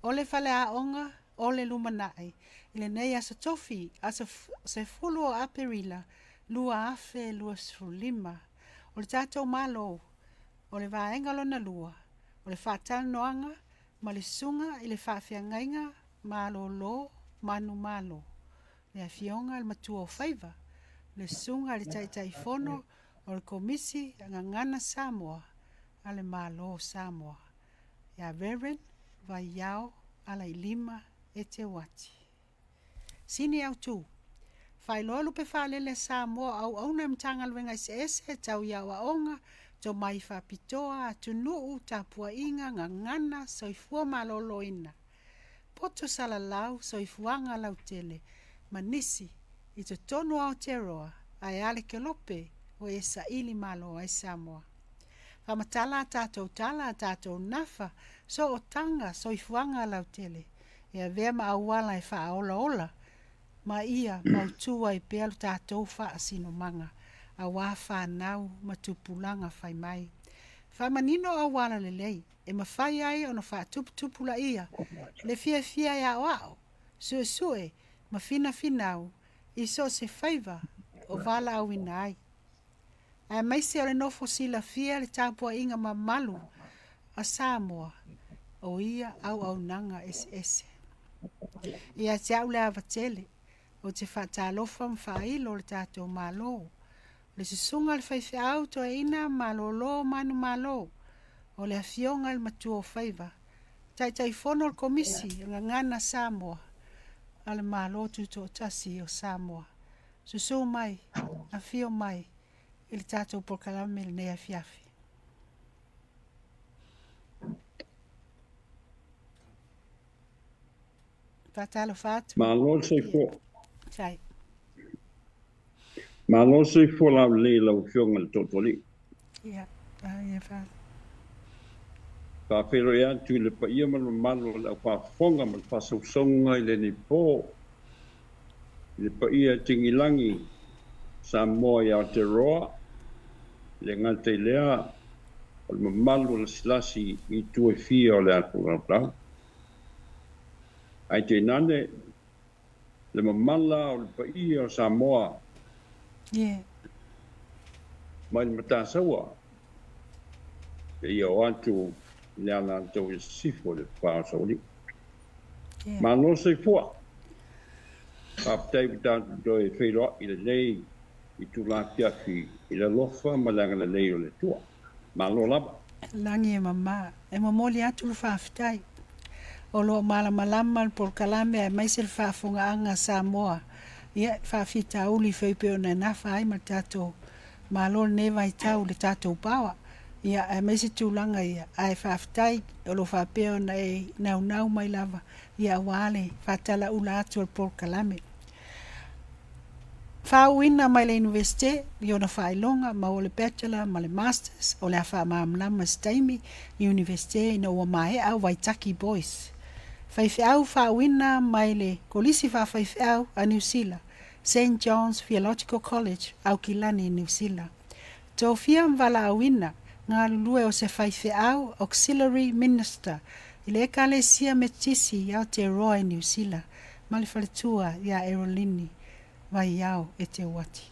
o le fale aonga o le lumanai. I le nei asa tofi, asa se fulu o aperila, lua afe, lua sulima. O le tātou malo, o le vaenga lona lua, o le whātana noanga, ma le sunga i le whawhiangainga, malo lo, manu malo. Le fionga le matua o whaiva, le sunga le taitai fono, o le komisi ngangana Samoa, a le malo Samoa. Ia Reverend, vai iao, ala i lima, e te wati. Sini au tu, whai loa lupe whalele Samoa au auna mtanga luenga ese tau iau aonga, to mai whapitoa atu nuu tapua inga ngangana soifua malolo ina. Poto sala lau soifuanga lau tele, manisi i to tonu au teroa, ai ale ke lope o e sa ili malo ai Samoa. Whamatala tātou tala tātou nafa, so o tanga soifuanga lau tele, e a vea ma awala e wha ola ola, ma ia mautua i pealu tātou wha asino manga, a wā whanau matupulanga whai mai. Whamanino awala le lei, e mawhai ai o na wha tupula ia, le fia ia wao, sue, ma fina finau, i so se whaiva o vala au ina ai. A maise o le nofo sila fia le tāpua inga ma malu a Samoa, o ia au nanga ese. Ia te au le avatele, o te whatalofa mwhailo le tātou malo. Le susunga le whaife au to e ina malolo manu malo. O le afionga le matua o whaiva. Tai fono le komisi ngangana Samoa. Ale malo tuto tasi o Samoa. Susu mai, afio mai, ili tātou pokalame le nea fiafi. Fatalo fatu. Malo se fo. Sai. Malo se fo la le la fionga le totoli. Ia, ia fa. Ka pero ya tu le pa ia malo la pa fonga ma pa songa ile ni po. Le pa ia tingilangi Samoa ya te roa. Le ngate lea o le malo la silasi i tu e fia o le atu. Ai te nane, le mamala o le pa'i o Samoa. Yeah. Mai le matasaua. E ia o atu le ala tau i sifo le pāo sauri. Ma no se fua. Ka ptai pitatu to e whairoa i le lei i tu la piafi i le lofa ma langa le lei o le tua. Ma lo laba. Langi e mama. E mamoli atu le whaafitai. O lo malama por kalame e mai se whaafunga anga Samoa. Ia whaafita uli whaipeo na nafa ai ma tatou. Ma lo neva i tau le tatou pawa. Ia e mai se tūlanga ia. Ai whaafitai o lo whaapeo na e nau mai lava. Ia wale whaatala ula atu al por kalame. Whauina mai le universite, i ona whailonga, ma o le bachelor, ma le masters, o le awha maamlama staimi, i universite ina ua mae au Waitaki Boys. Whaife au whauina mai le kolisi whaife au a New Zealand, St. John's Theological College, au Kilani, New Zealand. Tō fia mwala awina, ngā lulue o se whaife au Auxiliary Minister, i le ekalesia metisi au te Roa New Zealand, ma le whaletua ia Erolini, vai iau e te wati.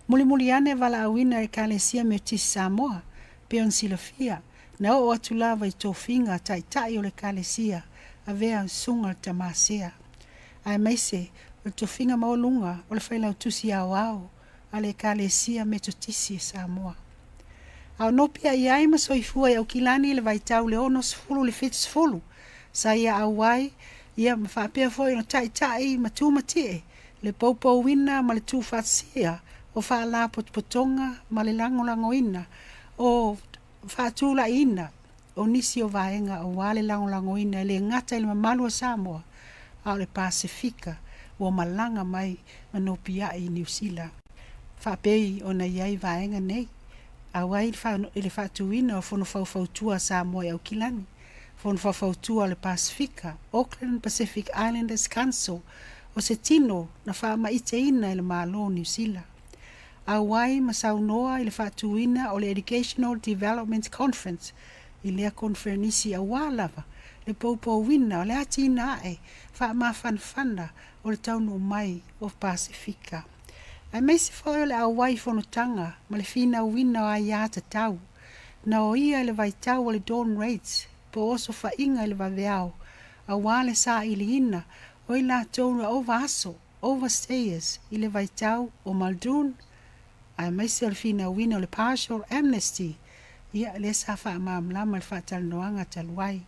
Muli ane wala awina e kalesia metisi Samoa, peon silafia, na o atu lava i tō finga tai o le kalesia, a vea sunga ta masea. Ai maise, o tō finga maolunga, o le whailau tusi au, a le kalesia metotisi Samoa. Au nopia i aima soifua i au kilani le vai tau le ono sfulu le fitu sfulu, sa ia au wai, ia mawhapea foi no tai matumatie, le poupou wina ma le tūwhatsia o whaala potpotonga ma le langolango ina o whaatula ina o nisi o vaenga o wale langolango ina le ngata ili mamalu o Samoa au le Pasifika o malanga mai manopia i New Zealand. Whapei o na iai vaenga nei a wai ili whaatuina o fono whautua Samoa au kilani fono whautua le Pasifika Auckland Pacific Islanders Council o se tino na wha maite ina i le malo New Zealand. A wai masaunoa i le whaatuina o le Educational Development Conference i lea konferenisi a wālava le poupou wina, o le atina e, wha ma fanfana, o le taunu mai o Pasifika. Ai meisi foi le awai fonotanga, ma le fina wina o ai ata tau. Na o ia le vai tau o le Dawn Raids, po oso fa inga le vaveao, a wale sa ili ina, o ila tōna over overstayers, ile vai tau o Muldoon, ai meisi o le fina wina o le partial amnesty, ia le sa wha maamlama le wha talanoanga taluai.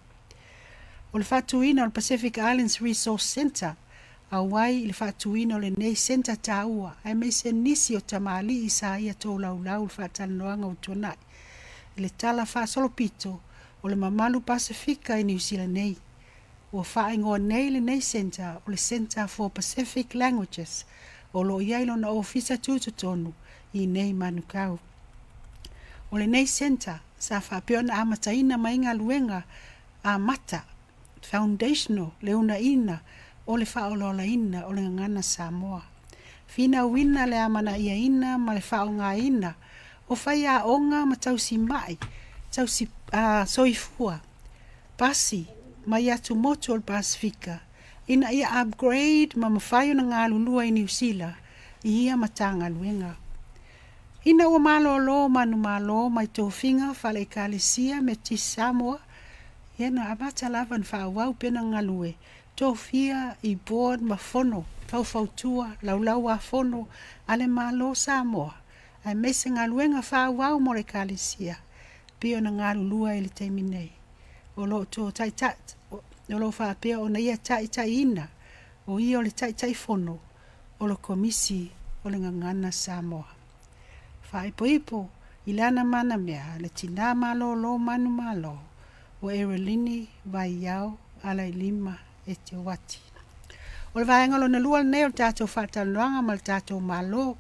O le whatuina o le Pacific Islands Resource Center, a wai le whatuina o le nei center taua, ai meisi nisi o tamali i sa ia tō laulau le wha talanoanga o tuanai. Le tala wha solopito o le mamalu Pasifika i New Zealand nei. O wha ingoa nei le nei center o le Center for Pacific Languages o lo iailo na ofisa tututonu i nei manukau. O le nei center sa wha peona amataina mainga luenga a mata foundational le una ina o le wha olola ina o le ngana Samoa. Fina wina le amana ia ina ma le wha o ngā ina o whai a onga ma tausi mai, tausi soifua, pasi, mai atu moto o Pasifika, ina ia upgrade ma mawhai o na ngā lulua i New Zealand, i ia matanga luenga. Ina ua malo lo manu malo mai tō whinga whale kalisia me ti Samoa, iena amata lavan whaawau pena ngalue, tō whia i board ma fono, fautua, laulau a fono, ale malo Samoa. Ai mese ngā luenga whaawau more kalisia, pio na ngā lulua ili teimi nei. O lo tō taitat, o lo whaapea o na ia tai ina, o ia o le tai fono, o lo komisi o le ngangana Samoa. Whaipoipo, ilana mana mea, le tina malo lo manu malo, o Erelini, vai iau, alai lima, e te wati. O le vaengalo na lua nei o tātou whatalanoanga ma le tātou malo,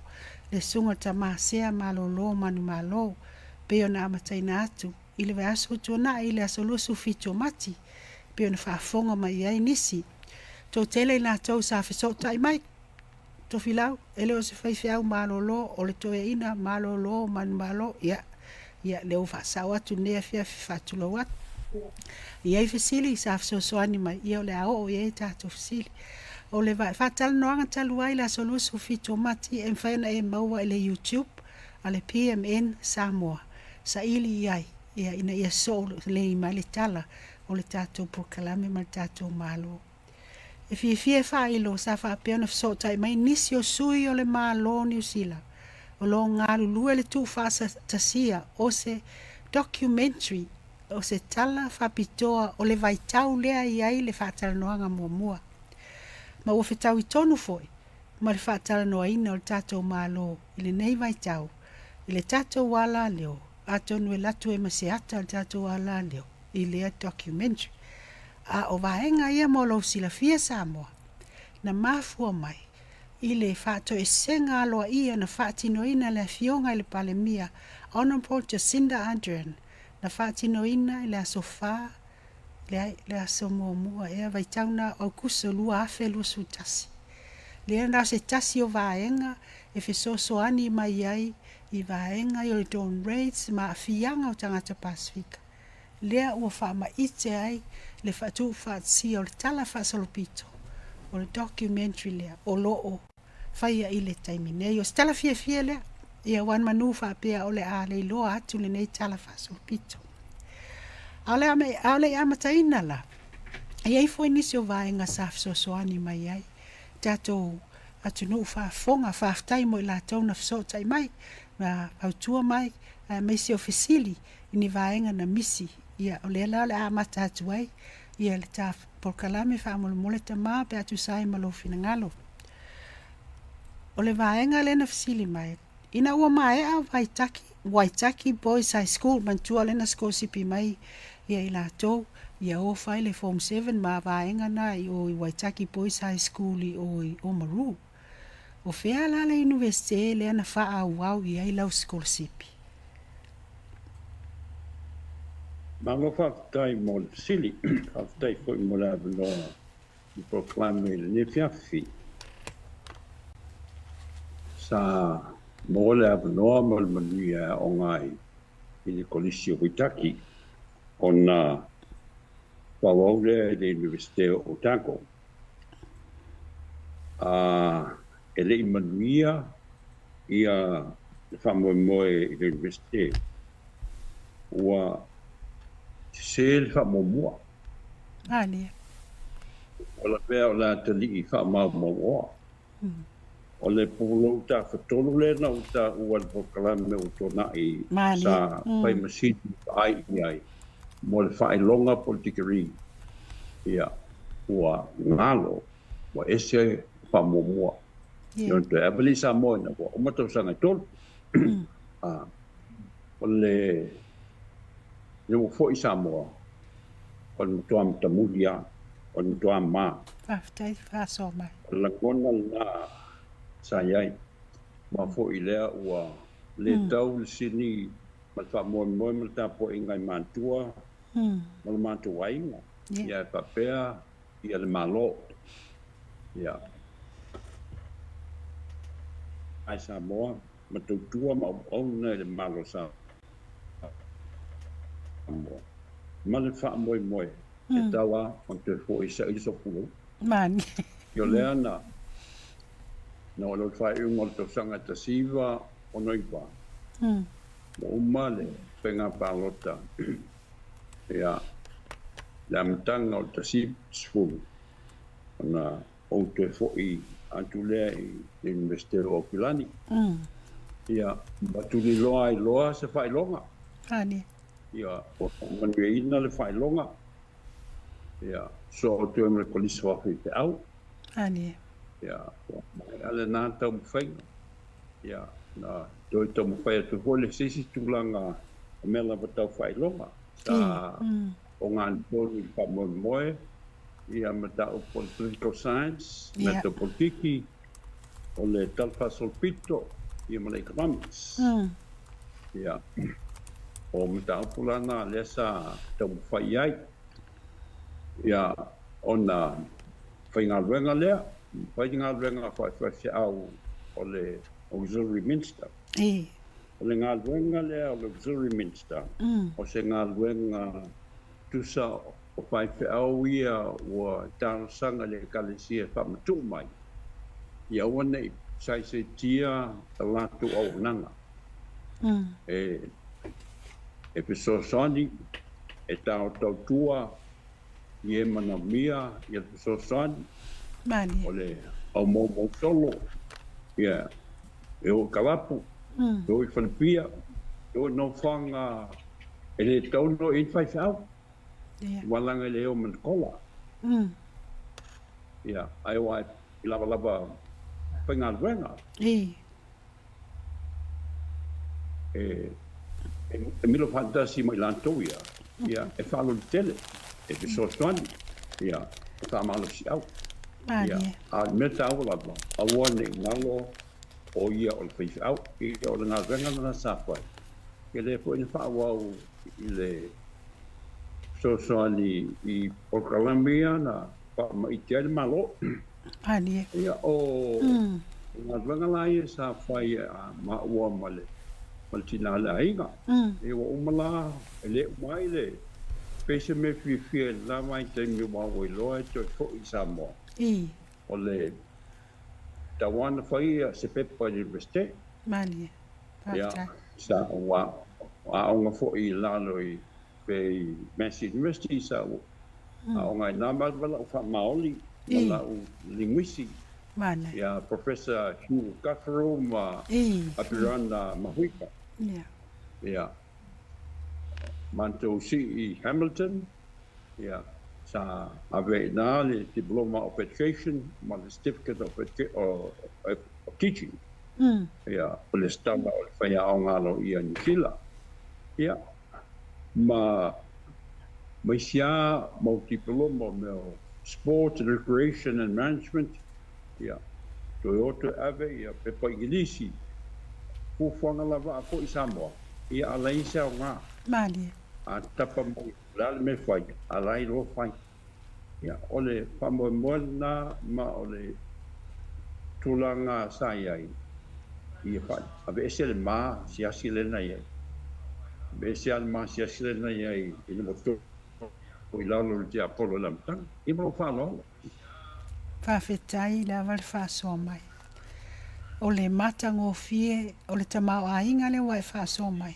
le sunga tamasea malo lo manu malo, peo na amataina atu, ile vai aso tuana ile aso lusu fito mati, peo na whaafonga mai ai nisi, tō tele ina tau sa whisota i mai, tō filau, ele o se whaifiau malo lo, o le toe ina malo lo manu malo, ia leo whaasau atu nea fia whatulo watu. Ia i whisili sa whisosoani mai, ia o le ao o ia i tātou whisili. O le vai whatala noanga taluai la solusu fito mati e mwhaina e maua ele YouTube a le PMN Samoa sa ili iai ia ina ia so le ima le tala o le tātou prokalame ma le tātou malo. E fie whailo sa whapea na fsota i mai nisi o sui o le malo New Zealand o lo ngā lulua le tū whasa tasia o se documentary o se tala whapitoa o le vaitau lea iai le whatala noanga mua. Ma ua whetau i tonu foi, ma le whaatala noa ina o le tātou malo, i le nei vai tau, i le tātou wala leo, a tonu e latu e maseata le tātou wala leo, i lea documentary. A o vaenga ia mo lau sila fia Samoa, na mafua mai, i le whaato e senga aloa ia na whaatino ina le fionga i le palemia, Honorable Jacinda Ardern, na whaatino ina i le asofa, le aso mua ea vai tauna au kuso lua afe lua su tasi. Le ena se tasi o vaenga e fesoso ani mai ai i vaenga i o le Dawn Raids ma afianga o tangata Pasifika. Lea ua wha ma ite ai le whatu whaatsi o le tala whaasolopito o le documentary lea o loo whaia i le taimi nei. O se tala fia lea ia wan manu whaapea o le a le loa atu le nei tala whaasolopito. Ale amataina la. Ai foi nisi o vaenga sa whasosoani mai ai. Tātou atunu whaafonga whaaftai mo i la tau na whasota i mai. Na autua mai meisi o whisili ini vaenga na misi. Ia o le amata atu ai. Ia le ta porkalame whaamole ta maa pe atu sai malo finangalo. O le vaenga le na whisili mai. Ina ua mai a Waitaki Boys High School mantua le na skosipi mai. Ia i la tau, ia o whaile Form 7 ma vaenga na i o Waitaki Boys High School i o Maru. O whea la le universite le ana wha au i ai lau skosipi. Malo whaftai mo le sili, whaftai fwoi mo le avanoa i proklame le ne fiafi. Sa mo le avanoa mo le manuia o ngai i le kolisi o Waitaki. Ona whawau le Universite o Otago. E le manuia ia whamoemoe i le Universite. Ua se le whamomoa. Ani. O la pea o la tali i whamaumoa. O le polo ta whatolo le na o ta ua le pokalame o tona i sa pai masiti ai ai. Mo le whaelonga politikari. Ia, ua ngalo, ua ese whamomoa. Yon te abali sa moe na ua umatau sanga tolu. O le ua fo i sa moa. O le mutua mtamulia. O le mutua maa. Whaftai whaso mai. O la kona na sa iai. Ma fo i lea ua le tau le sini ma le whamoe moe ma le tapo i ngai mantua. Ma le mantua inga. Ia e papea, ia le malo. Ia. Ai sa moa, ma tautua ma ona le malo sa moa. Ma le wha moe moe. E tawa, on te fo i sa i so pulu. Mani. Io lea na. Na o lo whae unga le tausanga ta siva o noipa. Mo uma le whenga pālota. Ia. Le amatanga o ta sifuru. Ona o te fo i antu lea i Universite o Pilani. Ia, batuli loa i loa se whae longa. Ani. Ia, o manue ina le whae longa. Ia, so o te omre kolisi wafi te au. Ani. Ia, mai ale nā tau mwhainga. Ia, na doi tau mwhai atu hole sisi tūlanga o mea lava tau whae longa. Sa o ngā nipolu i whamoe moe. Ia mata o political science, mata politiki, o le talfasol pito, ia mata economics. Ia, o mata o pulana lesa tau whai ai. Ia, ona whai ngā ruenga lea, whai ngā ruenga whai au o le auxiliary minister. O le ngā ruenga lea o le auxiliary minister, o se ngā ruenga tusa o whai au ia ua tānosanga le kalesia whamatu mai. Ia ua nei, sai se tia a lātu au nanga. E piso sani, e tāo tau tua, i e mana mia, i e piso sani. Mani. O le au mō solo. Ia, e o kalapu, e o i whanipia, e o no whanga, e le tauno i whai au. Walanga leo man kola. Ia, ai wai lava penga ruenga. E milo fantasi mai lantou ia. Ia, e whalo ni tele. E pe so swani. Ia, e whamalo si au. Ia, a meta au lava. A wane ngalo o ia o le whaifi au. Ia o le ngā ruenga na sāpai. Ke le po ina whaawau i le so i Okalamia na ma i te malo. Ani. Ia o ngā ruenga lai e sa whai ma ua male. Male tina le ainga. E wa umala e le umai le. Pese me fia la mai te mi wawo i loa e toi fo i Samoa. O le tawana whai se pepa Universite. Mani. Ia sa wa aonga fo i lalo i pe Massey University sa o ngai na wala o fa maoli wala o linguisi ya Professor Hugh Gaffaro ma apirana mahuika ya manto si i Hamilton ya sa ave na le diploma of education ma le certificate of teaching ya le stamba o fa ya o ngalo i Anila ya ma sia multidiploma me sport and recreation and management ya Toyota ave ya pepa ingilisi ku fanga lava ko i Samoa ia alai sa nga mali a tapa mo la me fai alai lo fai ya ole pamo mona ma ole tulanga sai ia fa ave ese ma sia sile na ia Besial masih hasilnya ya ini betul i lalo le te apolo lamtang. I mo whanau. Whawhetai la wale whasoa mai. O le mata ngō fie, o le tamau a inga le wai whasoa mai.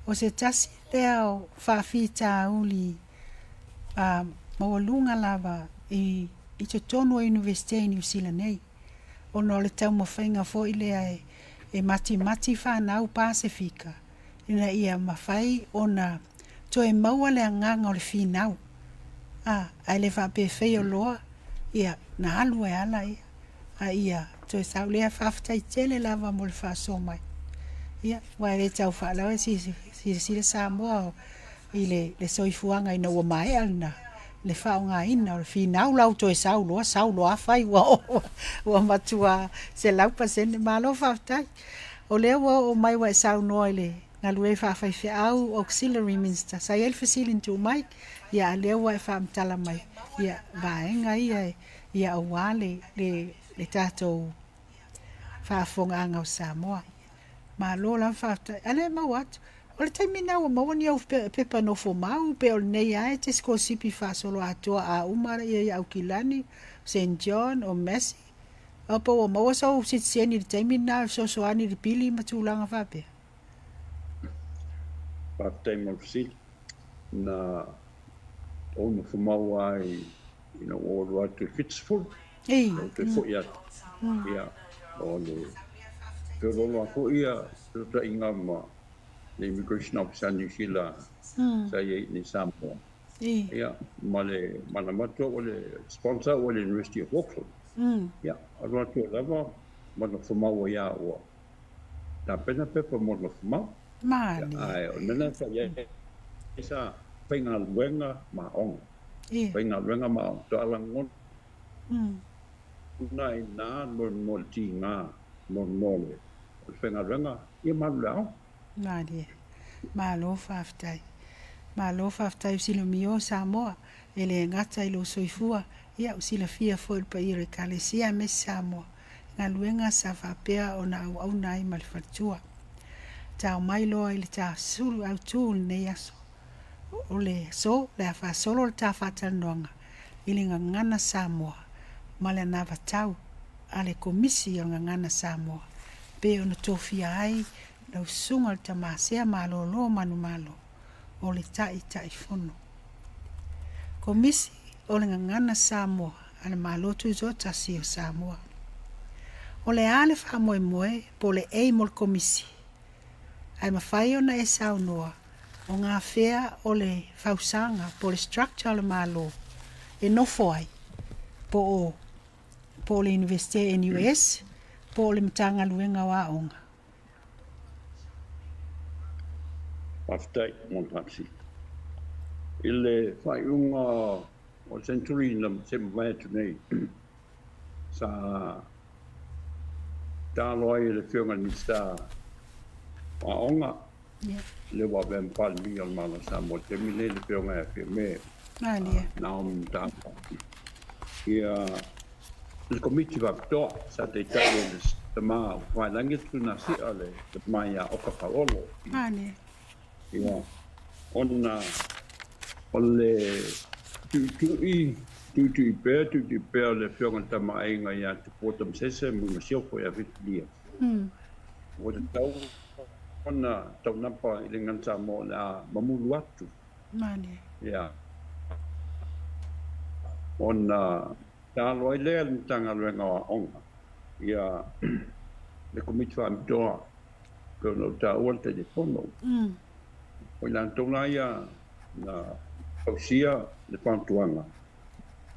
O se tasi lea o whawhita uli mawalunga lava i te tonu o University New Zealand nei. O no le tau mawhainga fo i lea e mati whanau Pasifika. Ina ia mawhai o na to e maua le nganga o le whinau. Ai le whapewhai o loa, ia na alu e ala ia. Ia, to e sau lea whawhitai tele lava mo le whaso mai. Ia, wai le tau whalau e si le Samoa i le soifuanga ina ua mai alna. Le whaonga ina o le whinau lau to e sau loa whai ua matua se laupa sene malo whawhitai. O lea o mai wa e sau noa le ngā lue whawhai au auxiliary minister. Sa el fasilin tu mai, ia lea wa e whamtala mai. Ia vaenga ia o wale le tātou whaafonga anga o Samoa. Ma lola whawhitai. Ale mau atu. O le taimina ua mawani au pepa no fo mau, pe o le nei ae te sko sipi whaasolo atua a umara ia au Kilani, St. John o Messi. Opa ua maua sau sitisieni le taimina so ani le pili matulanga whapea. Part-time officer na ona whamau ai ina o roa te Fitzful. Ei. O te fo ia. Ia. O le perolo a fo ia ta inga ma le immigration officer New Zealand. Sa ia ni Samoa. Ia. Ma le manamato o le sponsor o le University of Auckland. Ia. A roa te lava ma na whamau ia o. Ta pena pepa mo na whamau. Mani. Ai, o nana sa ia isa whainga luenga ma onga. Whainga luenga ma onga. To alangon. Nai nā mo ti ngā mo le. Whainga luenga, ia malu lao. Mani. Malo whawhitai. Malo whawhitai usila mio Samoa. Ele ngata ilo soifua. Ia usila fia foil pa ire kalesia me Samoa. Ngā luenga sa whapea o na au nai malwhatua. Tau mai loa ili ta suru au tūl nei aso. O le so, le a solo le ta whatanonga. Ili ngana Samoa. Ma le na vatau. A le komisi o ngana Samoa. Pe o na tofia ai. Na usunga le ta masea malo lo manu malo. O le tai fono. Komisi o le ngana Samoa. A le malo tu zo tasi o Samoa. O le ale wha moe po le ei mol komisi. Ai mawhai ona e sau noa o ngā whea o le whausanga po le structure le malo e nofo ai po le University NUS po le mtanga luenga wa onga. Whaftai mon tapsi. Ile whaiunga o Century na se mwai tunei. Sa tāloi le whiunga ni sta onga le wa ben pal mi al mana sa mo te mi le whiunga e me naum ta ia le komiti va to sa te tai le ma wa langi tuna si ale te mai a oka paolo ia ona ole tu pe le whiunga ta mai nga ia te potam sese mo sio ko ia vitia o te tau ona tau napa i le nganta mo la mamulu atu. Mani. Ia. Ona talo i lea le tanga luenga wa onga. Ia le komiti wa amitoa ko no ta ua le telefono. O i lantona ia na pausia le pantuanga.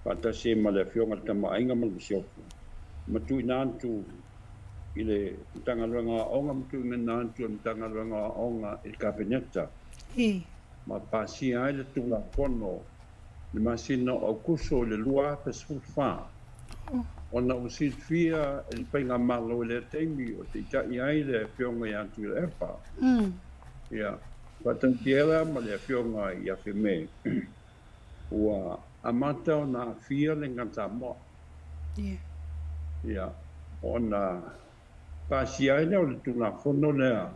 Pata se ma le whionga tama ainga ma le siofu. Matui nantu i le tanga luenga onga mtu nantu i tanga luenga onga i kabineta. Ma pasi ai le tula pono le masino au kuso le lua pesfulfa. Ona usifia il penga malo le teimi o te tai ai le whionga i antu le epa. Ia. Patantiela ma le whionga i awhime. Ua amata o na fia le ngata mo. Ia. Ona pasi ai le o le tula pono lea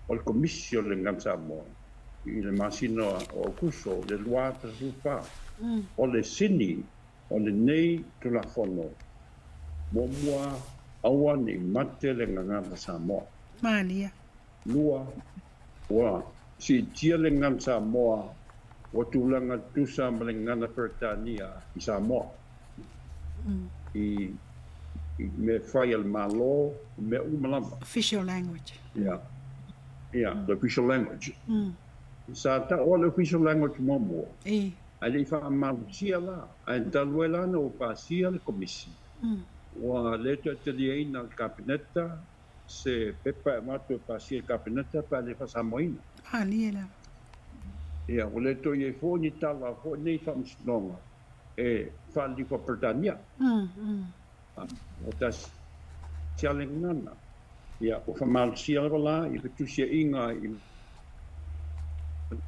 o le komisi o le ngata mo. i le masino o kuso le lua ta supa o le sini o le nei tulafono mo mua aua ni mate le ngangata Samoa Malia. lua wa si tia le ngangata Samoa o tulanga tusa ma le ngana Peretania i Samoa i me fai al malo me umalama Official language. yeah the official language sa ta o le official language mo E. ali fa malusia la ai taluela no pasia le komisi wa le te na kabineta se pepa mato pasia kabineta pa le fa samoina Malia la. ia o le to ye fo ni tala fo nei fa msnonga e fa li ko Britania o tas challengana ia o fa malusia la i tusia inga i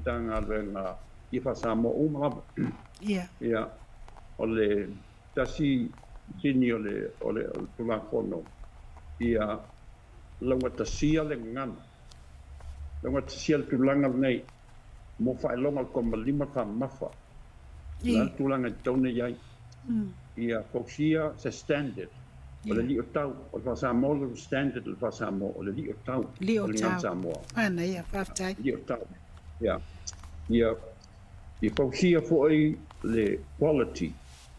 tanga renga i fa samo uma Yeah. ia o le tasi sini o le tulafono ia lawa tasia le ngana lawa tasia le tulanga nei mo fa longa ko malima fa mafa la tulanga tone yai ia foxia se standard o le li tau o fa samo le standard o fa samo o le li tau Leo tau. samo Ana ia faftai. li tau ia i foxia foi le quality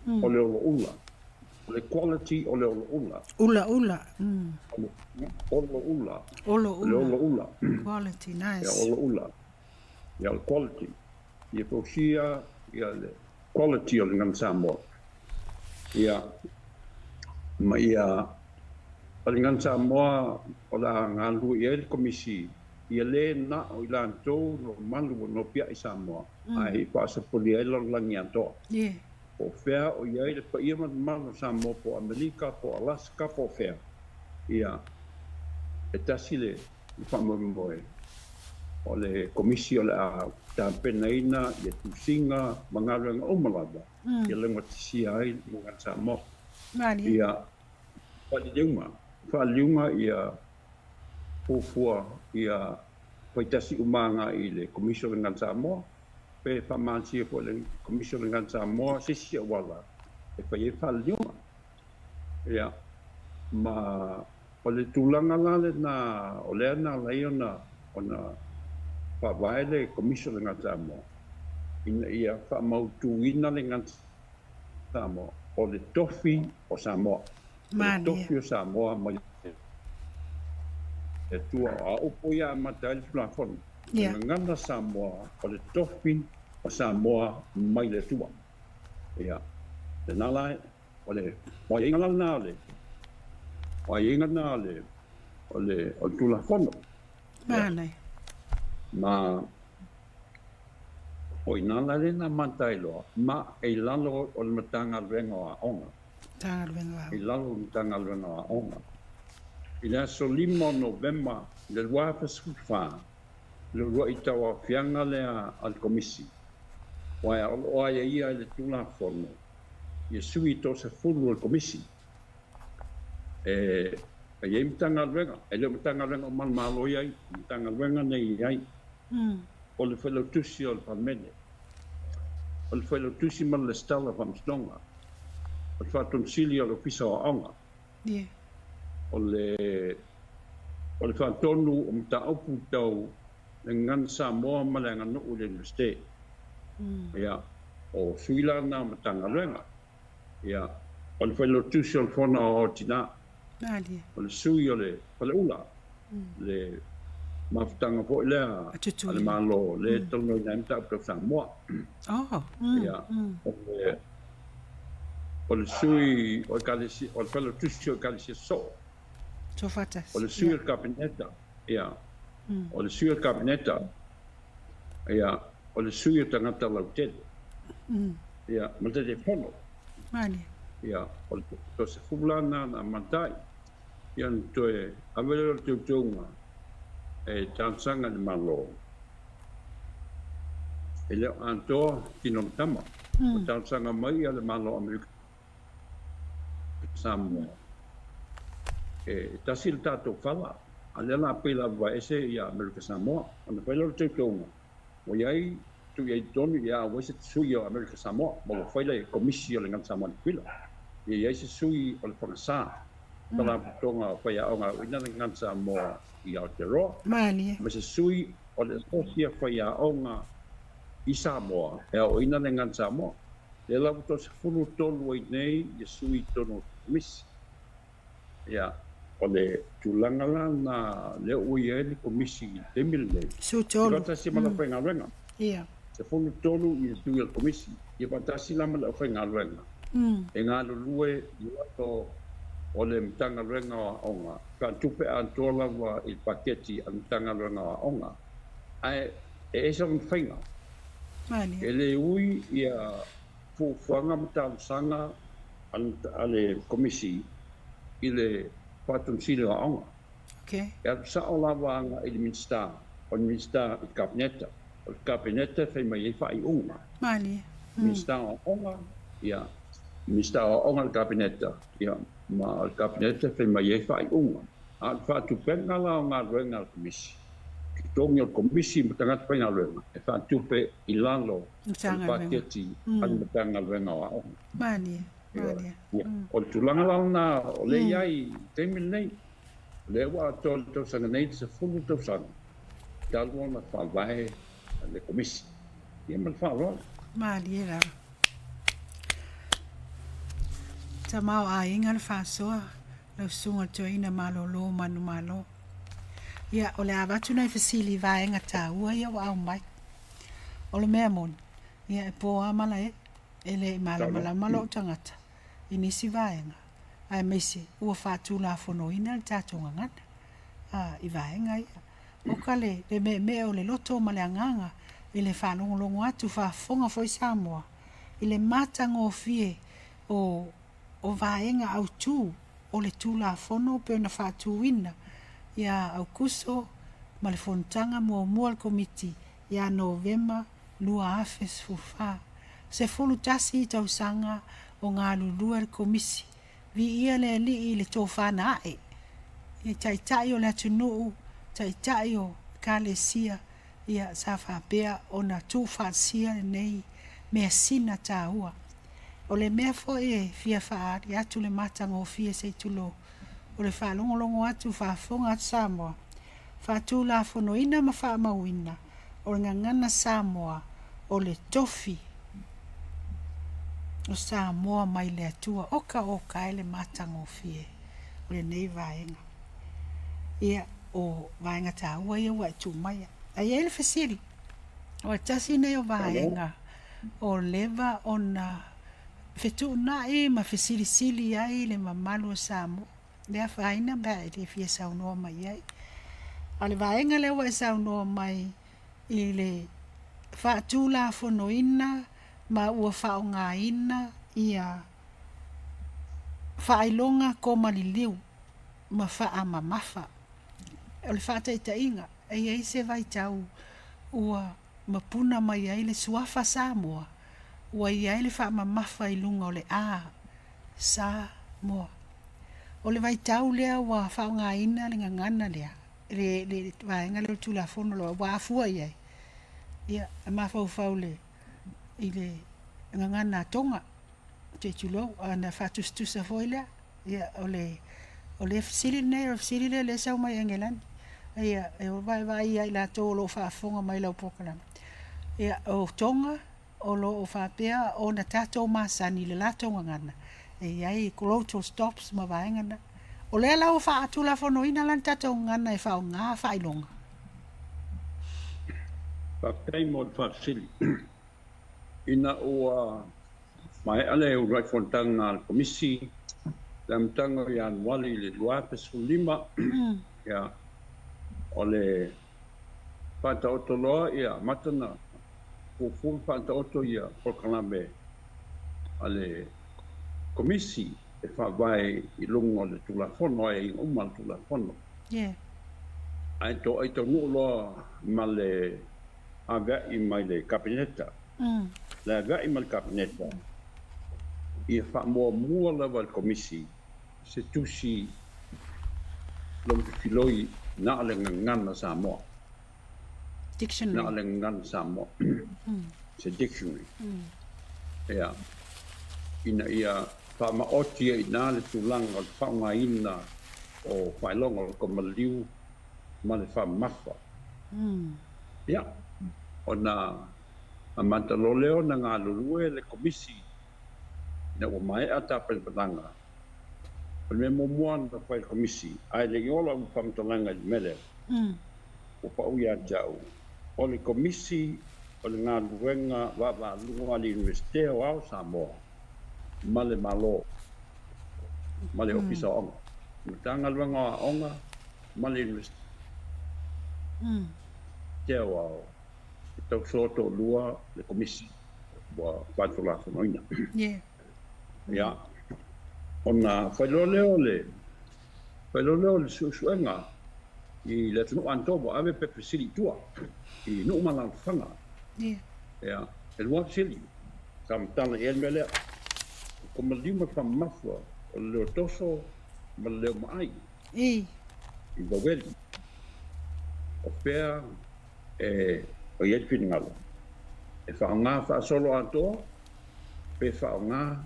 o le ula le quality o le ula Ula. o le ula Olo. ula Quality, ya nice. o ula ya le quality ia foxia ia le quality o le ngam Samoa ia ma ia o le ngam Samoa o la ngalu ia le komisi ia le na o ilantou no malu no pia i Samoa ai pa sa poliela langi ato Yeah. o fea o iai le paia malu Samoa po Amerika po Alaska po fea ia e tasi le whamoe o le komisi o le a tāpenaina ia tusinga mangaruanga o malaba ia lenga tisia ai mga Samoa Malia. ia whaliunga ia fufua ia paitasi umanga i le komisi o le ngan Samoa pe whamansia po le komisi o le ngan Samoa sisi wala e whai e whaliunga ia ma o le tūlanga lale na o lea na leiona o na whawae le komisi o le ngan Samoa ina ia whamautuina le ngan Samoa o le tofi o Samoa Malia. tofi o Samoa mai e tua a upo ia matai le plafon. Yeah. Ngana Samoa o le tofi o Samoa mai le tua. Ia. Te nala o le o inga na le. O inga na le o le o plafon. Malia. Ma o inala le na matai lo ma e lalo o le matanga renga a onga. Tarvenga. I lalo matanga renga a onga. Ina so limo November le lua fasfa le lua itawa fianga le al komisi o ai ia le tula forno ia sui to se fulu al komisi e ia mtanga renga le mtanga renga mal malo ia mtanga renga nei ai o le felo tusi o pamene o le felo tusi mal le stala famstonga o faton silio lo pisa o anga Yeah. o le whaatonu o mta aupu tau le ngan Samoa ma le nganu o le universite. Ia, o suila na matanga renga. Ia, o le whailo tusi o le whona o tina. Malia. O le sui o le whale ula. Le mafutanga po lea. Atutui. Ale malo le tono i naimta o Samoa. Oh. Ia, o le sui o le whailo tusi o kalisi so. So fatas. O le sui o kabineta, ia. O le sui o kabineta, ia. O le sui o tangata lautele. Ia, ma te te pono. Malia. Ia, o le to se fulana na matai. Ia to e avele o te utunga e tansanga ni malo. E leo antoa tino tama. O tansanga mai ale malo Amerika. Samoa. E tasil tato fala. Ale la pela va ese ia Amerika Samoa. Ana pela o te utunga. o iai tu iai tonu ia o se sui o America Samoa mo foi le komisi o le ngan Samoa pila iai se sui o le whakasa tala tonga fai a onga ina le ngan Samoa i Aotearoa ma se sui o le sosia fai a onga i Samoa e o ina le ngan Samoa le lau to se fulu tolu ai nei i sui tonu komisi ia o le tulanga na le ui e le komisi temil le su tolu i si mala whainga renga ia se fulu tolu i sui al komisi i si la mala whainga renga e ngā lulue i wato o le mtanga renga o onga ka tupe a tola wa i paketi a mtanga renga o onga ai e sa whainga e le ui i a fuanga mtang sanga ale komisi i le patun sile o onga. Okay. E sa o lava anga i le minsta, o le minsta i kabineta. O le kabineta fai mai e fai unga. Mali. Minsta o onga, ia. Minsta o onga le kabineta, ia. Ma le kabineta fai mai e fai unga. A le fatu penga la o ngā ruenga al komisi. Ki tongi o komisi ma tangata penga ruenga. E fatu pe i lalo, al paketi, al matanga ruenga o onga. Mali. O tulanga launa o le iai temil nei le wa tol to sanga nei se fulu to sanga talwa na fa vai le komisi ia mal fa ro mali era tamau a inga fa so lo sunga toina malo lo manu malo ia o le avatu nei fasili vai nga ta ua ia wa mai o le memon ia e po amala ele malo tangata inisi vaenga ai mesi ua fatu la fono ina le tatonga ngana i vaenga ia o kale le me o le loto ma le anganga i le whanongolongo atu whafonga foi Samoa i le matanga o fie o vaenga au tu o le tu la fono pe na fatu wina ia au kuso ma le fontanga mua le komiti ia Novemba lua afes fufa se fulu tasi tau sanga o ngā lulua le komisi vi ia le li i le tōwhana ae i tai o le atunuu tai o kalesia ia sa whapea o na tūwhasia nei mea sina tā ua o le mea fo e fia whaari atu le matanga o fia se tulo o le whalongolongo atu whafonga atu Samoa whatu la fono ina ma whamauina o le ngangana Samoa o le tofi o Samoa mai le atua oka ele matanga o fie o le nei vaenga ia o vaenga tā ua ia wa tu mai ai ele fasiri o tasi nei o vaenga o leva ona fetu na ma fasiri sili ai le mamalu o Samoa le afaina ba le fie saunoa mai ai o le vaenga le wa saunoa mai i le faatula fonoina ma ua whaonga ina ia whailonga ko maliliu ma whaama mafa. O le whaataita inga, ei se vai tau ua mapuna mai ai le suafa Samoa, ua ai le whaama mafa i lunga o le Samoa. O le vai tau lea ua whaonga ina le ngangana lea, le vaenga le tula fono loa, ua afua iai. Ia, mafau le i le ngangana tonga te tulo ana fatustusa foila ia ole fasili nei o fasili le sau mai Engeland ia e vai ia la tolo fa fonga mai la pokala ia o tonga o lo fa pea o na tato masani le la tonga ngana ia i cultural stops ma vai ngana o le la fa atula fono ina lan tato ngana e fa nga fa ilonga pa kai mo fasili ina o mai ale o right fontanga komisi lam tango yan wali le luape sulima ya ole pata otolo ya matana fu pata oto ya proclame ale komisi e fa vai i lungo le tulafono e umal tulafono ai to no lo male aga i mai le kabineta la aga i mal kabineta i fa mua lava komisi se tusi lo filoi na le ngana Samoa Dictionary. Na le ngan Samoa. Se dictionary. Ia. Ina ia whamaotia ina le tulanga o whaungaina o whailonga o ko maliu ma le whamafa. Ia. O na a mantaloleo na ngā lurue le komisi na o mai ata penpatanga. O me momuan na whai komisi. Ai le iola u whamtalanga i mele. O pauia jau. O le komisi o le ngā luenga wa lunga li universite o au Samoa. Ma le malo. Ma le ofisa onga. Mutanga luenga onga. Ma le universite o au. Tau soto lua le komisi. Wa whaitola whanoina. Ia. Ona whailoleo le suenga i le tunu antobo ave pepe sili tua i nu malang whanga. Ia. E lua sili. Samtana e mele. Ko malima whamafua o leo toso ma leo maai. I waweli. O pēr o iet whingalo. E whaonga whaasolo atoa, pe whaonga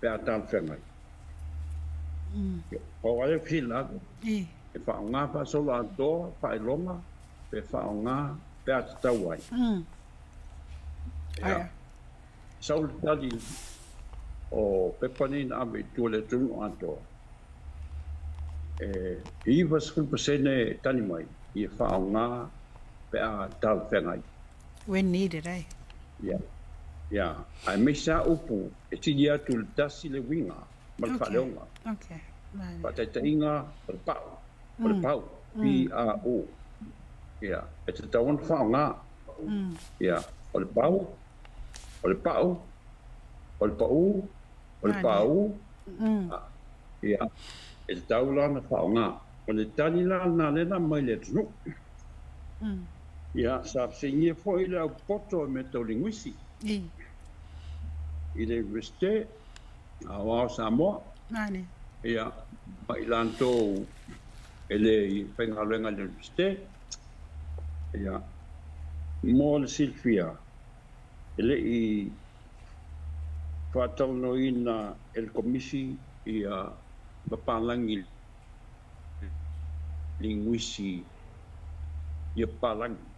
pe atal whengai. O ale whila, e whaonga whaasolo atoa, whailonga, pe whaonga pe atatawai. Saul tali o pepani na ame tuole tunu atoa. Iwa 10% tani mai, i whaonga pe atal whengai. When needed, eh? Yeah. Ai mesa upu e tini atu le tasi le winga ma le whaleonga. Okay. Pa te inga o le pau. O le pau. P-A-U. Yeah. E te tauan whaonga. Yeah. O le pau. O le pau. O le pau. O le pau. Yeah. E te tau lana whaonga. O le tani lana lena mai le tunu. Ia, sa sinye fo i le au poto me tau linguisi. I le universite, a wao Samoa. Ia, ma i lanto e le i whaingaluenga le universite. Ia, mo le Silvia, e le i whatauno ina el komisi i a papalangi linguisi i a papalangi.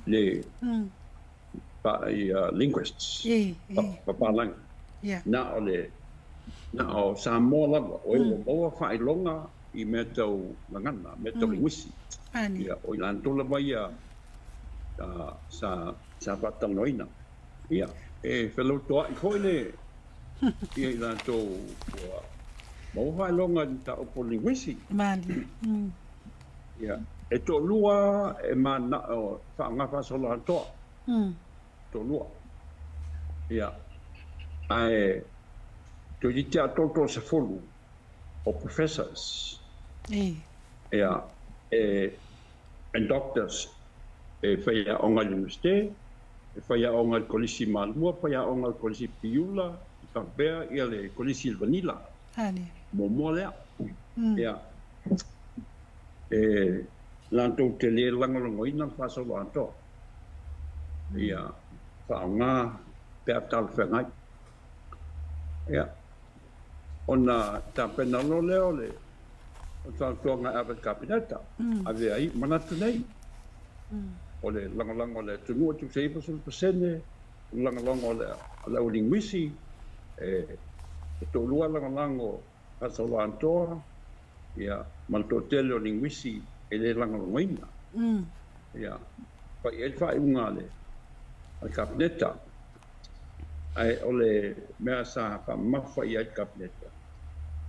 Le linguists papalang na o Samoa lava o o whailonga i me tau langana me tau linguisi ia o ilanto lava ia sa patanoina ia e whelou toa i hoi le ia ilanto mo whailonga ta opo linguisi ia e to lua e mana o whaanga whasola atoa. To lua. Ia. Ai, to i te atoto se fulu o professors. Ia. And doctors. E whaia onga universite. E whaia onga kolisi malua. Whaia onga kolisi piula. I whakbea ia le kolisi vanila. Mo lea. Ia. Lantou te le langalongoina whasolo anto. Ia, whaonga pe atal whengai. Ia, ona tapena lo leo le, o tātoanga awe kabineta, awe ai manatu nei. O le langalango le tunua tu 6%, langalango le o linguisi, e tōlua langalango whasolo antoa, ia, maltotele o linguisi, e le langalongoina. Ia. Pa i elwha i unga le. Al kabineta. Ai o le mea sa whamawha i al kabineta.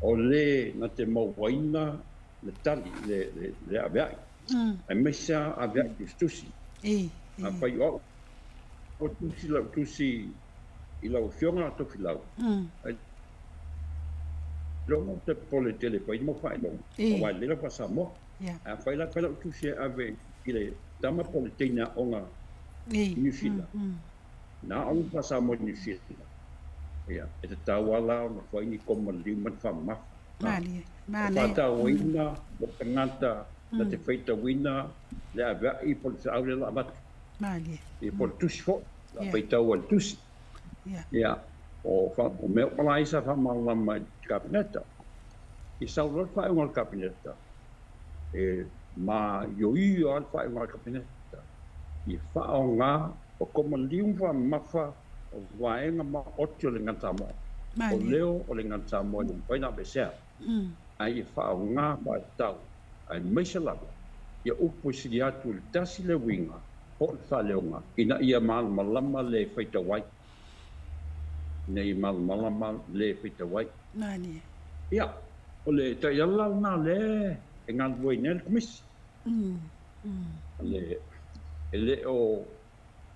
O le na te mauaina le tali, le aweai. Ai meisa aweai tu stusi. A pa i o. O tusi lau tusi i lau fionga toki lau. Longo te pole tele pa i mo whai longo. O wai lera pa Samoa. A whaila pala utu se ave i le tama politeina onga New Zealand. Na onga pa Samoa New Zealand. Ia, e te tauala o na whaini koma liuman whamafa. Whatau ina o tangata na te feita wina le ava I po sa aule la bat Mali. I po tusi fo la Yeah. feita o tusi Yeah. ia o fa o me malai sa fa malama kabineta I saulor fa o kabineta e ma yo I o fa o kabineta I fa o nga o como lium fa mafa o waenga ma otio le ngata mo o leo o le ngata mo ni paina besea ai fa o nga pa tau ai mesala ia upu si atu le tasi le winga o le fa leonga ina ia mal malama le feita wai ina ia mal malama le feita wai Mali. ia o le ta yala na le e ngan voi nel komis le ele o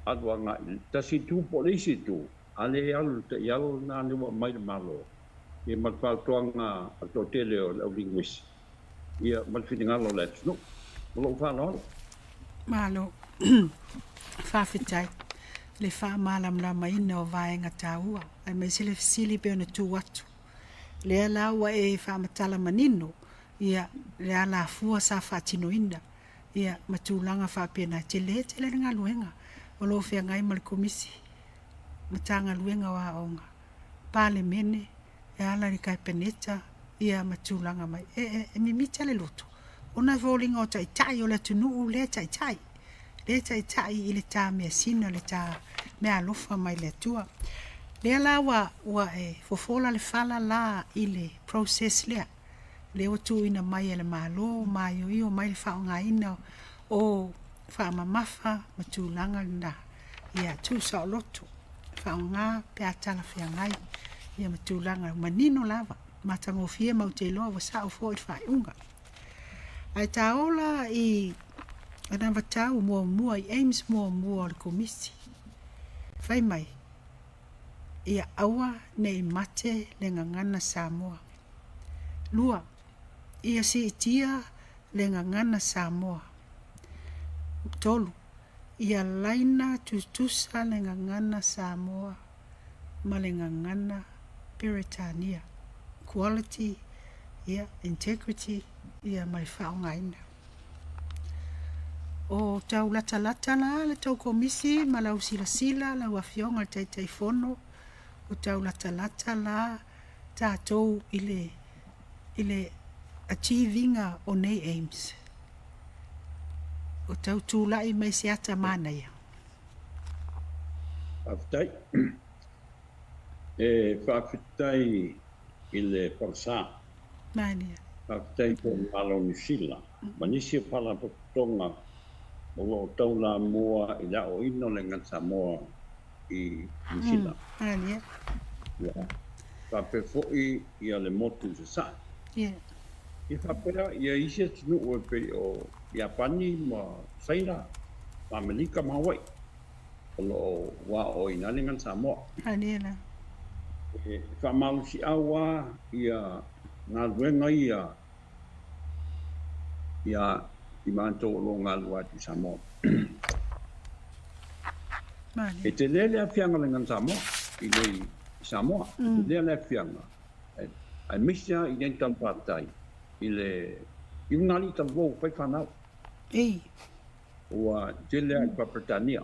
adwa nga tasi tu polisi tu ale al te yalo na ni mai malo ia mal fa toanga to tele o linguist ia mal fitinga lo let's no lo fa no Malo. Fa fitai. Le fa malam la mai no vaenga taua. Ai mai sili pe ona tu watu. Le ala wa e fa matala manino. Ia le ala fua sa fa tino inda. Ia matulanga fa pena tele nga luenga. O lo fia ngai mal komisi. Matanga luenga wa onga. Pale mene. E ala ni kai peneta. Ia matulanga mai. E mimita le loto. Ona volinga o tai o le tunu le tai. Le tai I le tā mea sina le tā mea alofa mai le tua. Le la wa e fofola le fala la I le process lea. Le o tu ina mai le malo, mai o io mai le whaonga ina o whaamamafa ma tūlanga na. Ia tu sa o loto. Whaonga pe atala whia ngai. Ia ma tūlanga manino lava. Matango fia mau te loa wa sa o fo I whaunga. Ai taola I ana vatau mua I Ames mua le komisi. Fai mai. Ia aua nei mate le ngangana Samoa. Lua. Ia si itia le ngangana Samoa. Tolu. Ia laina tutusa le ngangana Samoa. Ma le ngangana Peritania. Quality. Ia integrity. Ia mai whaongaina. O tau lata la le tau komisi ma lau sila lau awhionga tai fono o tau lata la tātou ile achievinga o nei aims o tau tūlai mai se ata mana ia Aftai e whaafitai ile palsa mania aftai ko malo New Zealand manisi pala tonga o lo tau la mua I la o ino le ngan Samoa I New Zealand. Mania. Ia. Ka pe fo'i ia le motu se sa. Ia. I whapera ia isia tunu o pe o Iapani ma Saina ma Amerika ma wai. O lo wa o ina le ngan Samoa. Mania la. E whamalu si awa ia ngā ruenga ia I manto lo ngā lua tu Samoa. E te lele a whianga le ngan Samoa, I le Samoa, te lele a whianga. Ai misia I nen tan pātai, I le iungali tan vau whai whanau. Ei. Ua te lele a Papritania.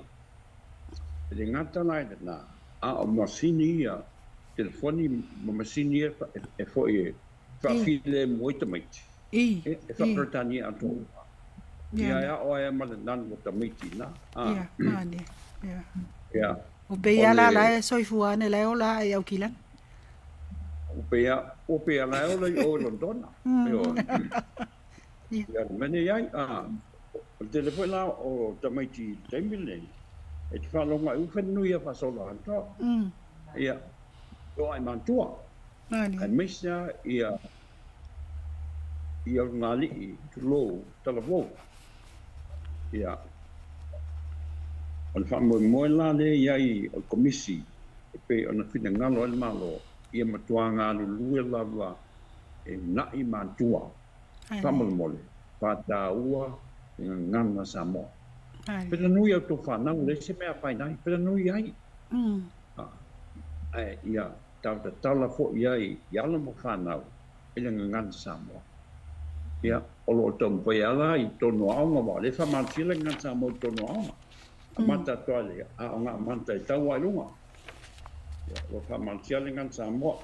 E le ngata nai na, a o masini ia, telefoni ma masini e fwoi e whawhile moita maiti. Ei. E Papritania ato. Ia o e mana nan o ta miti na. Ia, mane. Ia. Ia. O pe ala la e soifuane la o la e au kilan. O pe ala o la o Londona. Ia, mene iai, o telefone la o ta miti temile. E te whalonga u whenui a whasola anto. Ia. O ai mantua. Mane. Ai mesia ia ngā li'i tu lo talavou. Ia. O le whamoe la le iai o komisi e pe o na whina ngalo ele malo ia matua ngā lulue lawa e nai mantua. Whamole mole. Whata ua e ngana Samoa. Pera nui au tō whanau le se mea whainai. Pera nui ai. Ia tau ta tala fo iai i ala mo whanau e le ngana Samoa. Ia, o lo tong pai ala I tono aonga wa, le whamantia ngan sa mo tono aonga. A mata toale, a onga manta I tau ailunga. Ia, lo whamantia ngan sa mo.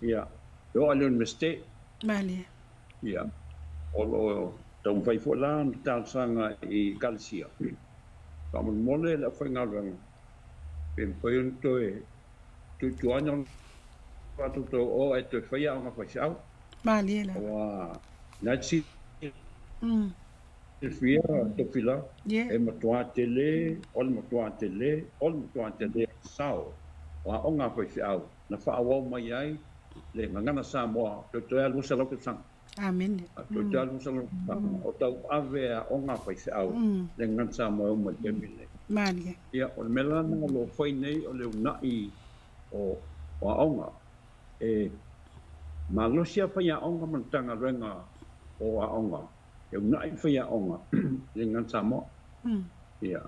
Ia, lo alun miste. Mali. Ia, o lo tong pai fo la, ta sanga I Galicia. Kamu mole la whainga ranga. Pen pai unto e, tu anyon, patu to o e te whaia onga whaisau. Mali la. Wa, natsi, fia to fila Yeah. e matua tele ol matua tele sao wa onga fa fiao na fa awo mai ai le ngana sa mo to alu sa lo sang Amen. to alu sa lo o tau ave onga fa fiao le ngana sa mo mo temile Mali. ia o mela na lo foi nei o le unai o wa onga e malosia fa ia onga mantanga renga o wa onga e unai fa ia onga le ngana sa mo ia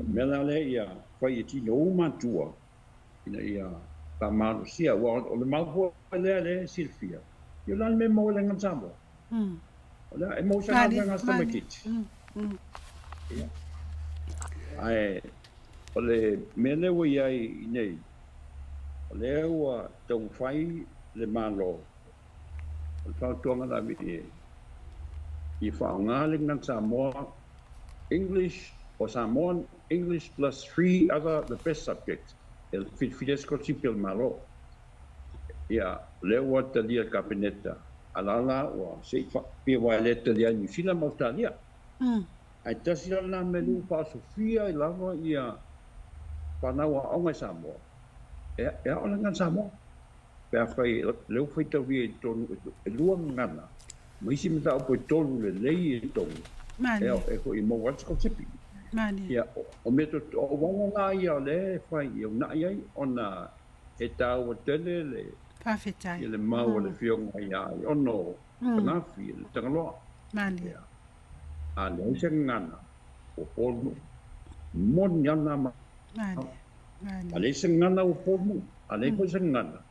mela le ia fai ti no matua ina ia pa malusia wa o le mau le Silvia io la me mo le ngana sa mo ola e mo sa nga sta makit ia ai ole mele wo ai nei ole wa tong fai le malo o fa tonga la mi I fa nga le ngana sa mo English or Samoan English plus 3 other the best subjects. El fides cosipil malo. Ya, lewa talia capineta. Alala wa se pi wa leta dia New Zealand Australia. Ai tasila na melu pa Sofia I lava ia panawa onga Samoa. E ona ngan Samoa. Pe fai leu fai tawi tonu luang ngana. Maisi mta po tonu le lei tonu. Mali. E ko I mo what's concept. Mali. Ia o me to o wanga ia le fai ia na ia ona e tau tele le Perfect. le mau le fionga ia ono na fi le tangalo Mali. a le sengana o polmu mon yana ma Mali. Mali. a le sengana o polmu a le ko sengana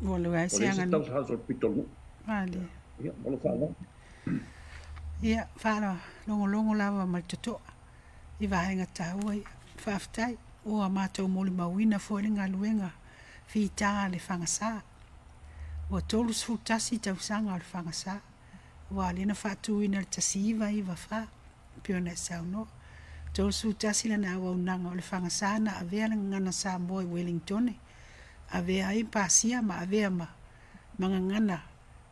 Volu ai o le sianga. tau sa so pitolu Mali. ia o lo fa Ia whaara longo lawa mai toto I vahenga tāua whaaftai o a mātou moli mawina fōre ngā luenga whi tā le whangasā. Wa tolu sfutasi tau sanga le whangasā. Wa lena whaatuina le tasiva I wa wha. Pio na sauno. Tolu sfutasi la na awa unanga o le whangasā na avea le ngana sā moa I Wellington. Avea I pāsia ma avea ma ngana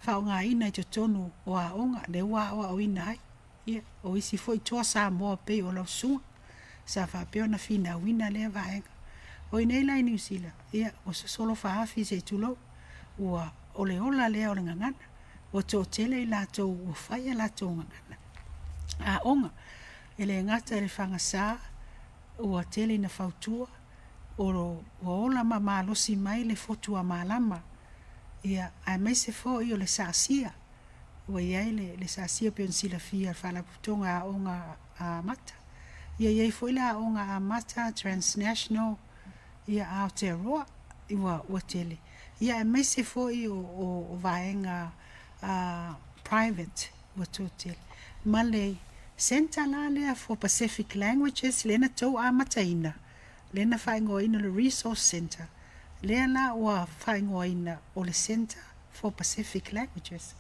whaonga ina I tonu o a onga le wa o ina ai. Ia, o isi foi toa sa moa pe o lau sunga. Sa whapeo na whina wina lea vaenga. O i nei lai New Zealand. Ia, o sa solo whaafi se tulo. Ua o le ola lea o le ngangana. O tō tele I lātou o whaia lātou ngangana. A onga, ele ngata ele whangasā. Ua tele na whautua. O ola ma malosi mai le fotua malama. Ia, ai mai se fo I o le sāsia. Ua iai le sāsia pe on sila fia whalaputonga a onga a mata. Ia iai fo ila a onga a mata transnational. Ia a Aotearoa. Ua tele. Ia ai mai se fo I o vaenga private. Ua tō tele. Ma le Center la lea for Pacific Languages. Lena tau a mataina. Lena whaingoa ina le Resource Center. Lea la ua whaingoa ina o le Center for Pacific Languages.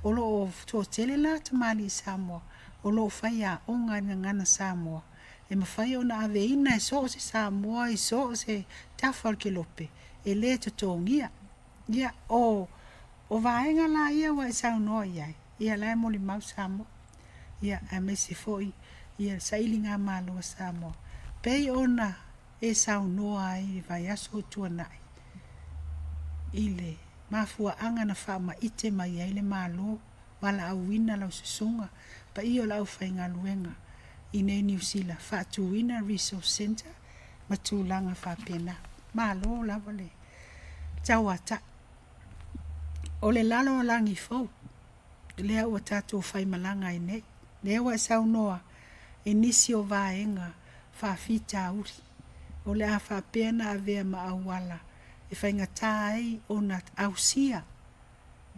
Olo o tō tele la tamali Samoa. Olo o whai a onga ngana Samoa. E ma whai o na ave ina e so se Samoa, e so se tawhal ke lope. E le to tōngia. Ia o vaenga la ia wa e saunoa iai. Ia la e moli mau Samoa. Ia a me se foi. Ia sailinga malo Samoa. Pei ona e saunoa I vai aso tuanai. Ile mafua anga na wha ite mai ai le malo wala au wina lau susunga pa I o lau whainga luenga I nei New Zealand whaatuina Resource Center matulanga whapena malo lau le tauata o le lalo langi fau lea ua tātou whai malanga I nei lea wa sau noa e nisi o vaenga whawhita uri o le a whapena avea ma awala e whainga tai o na ausia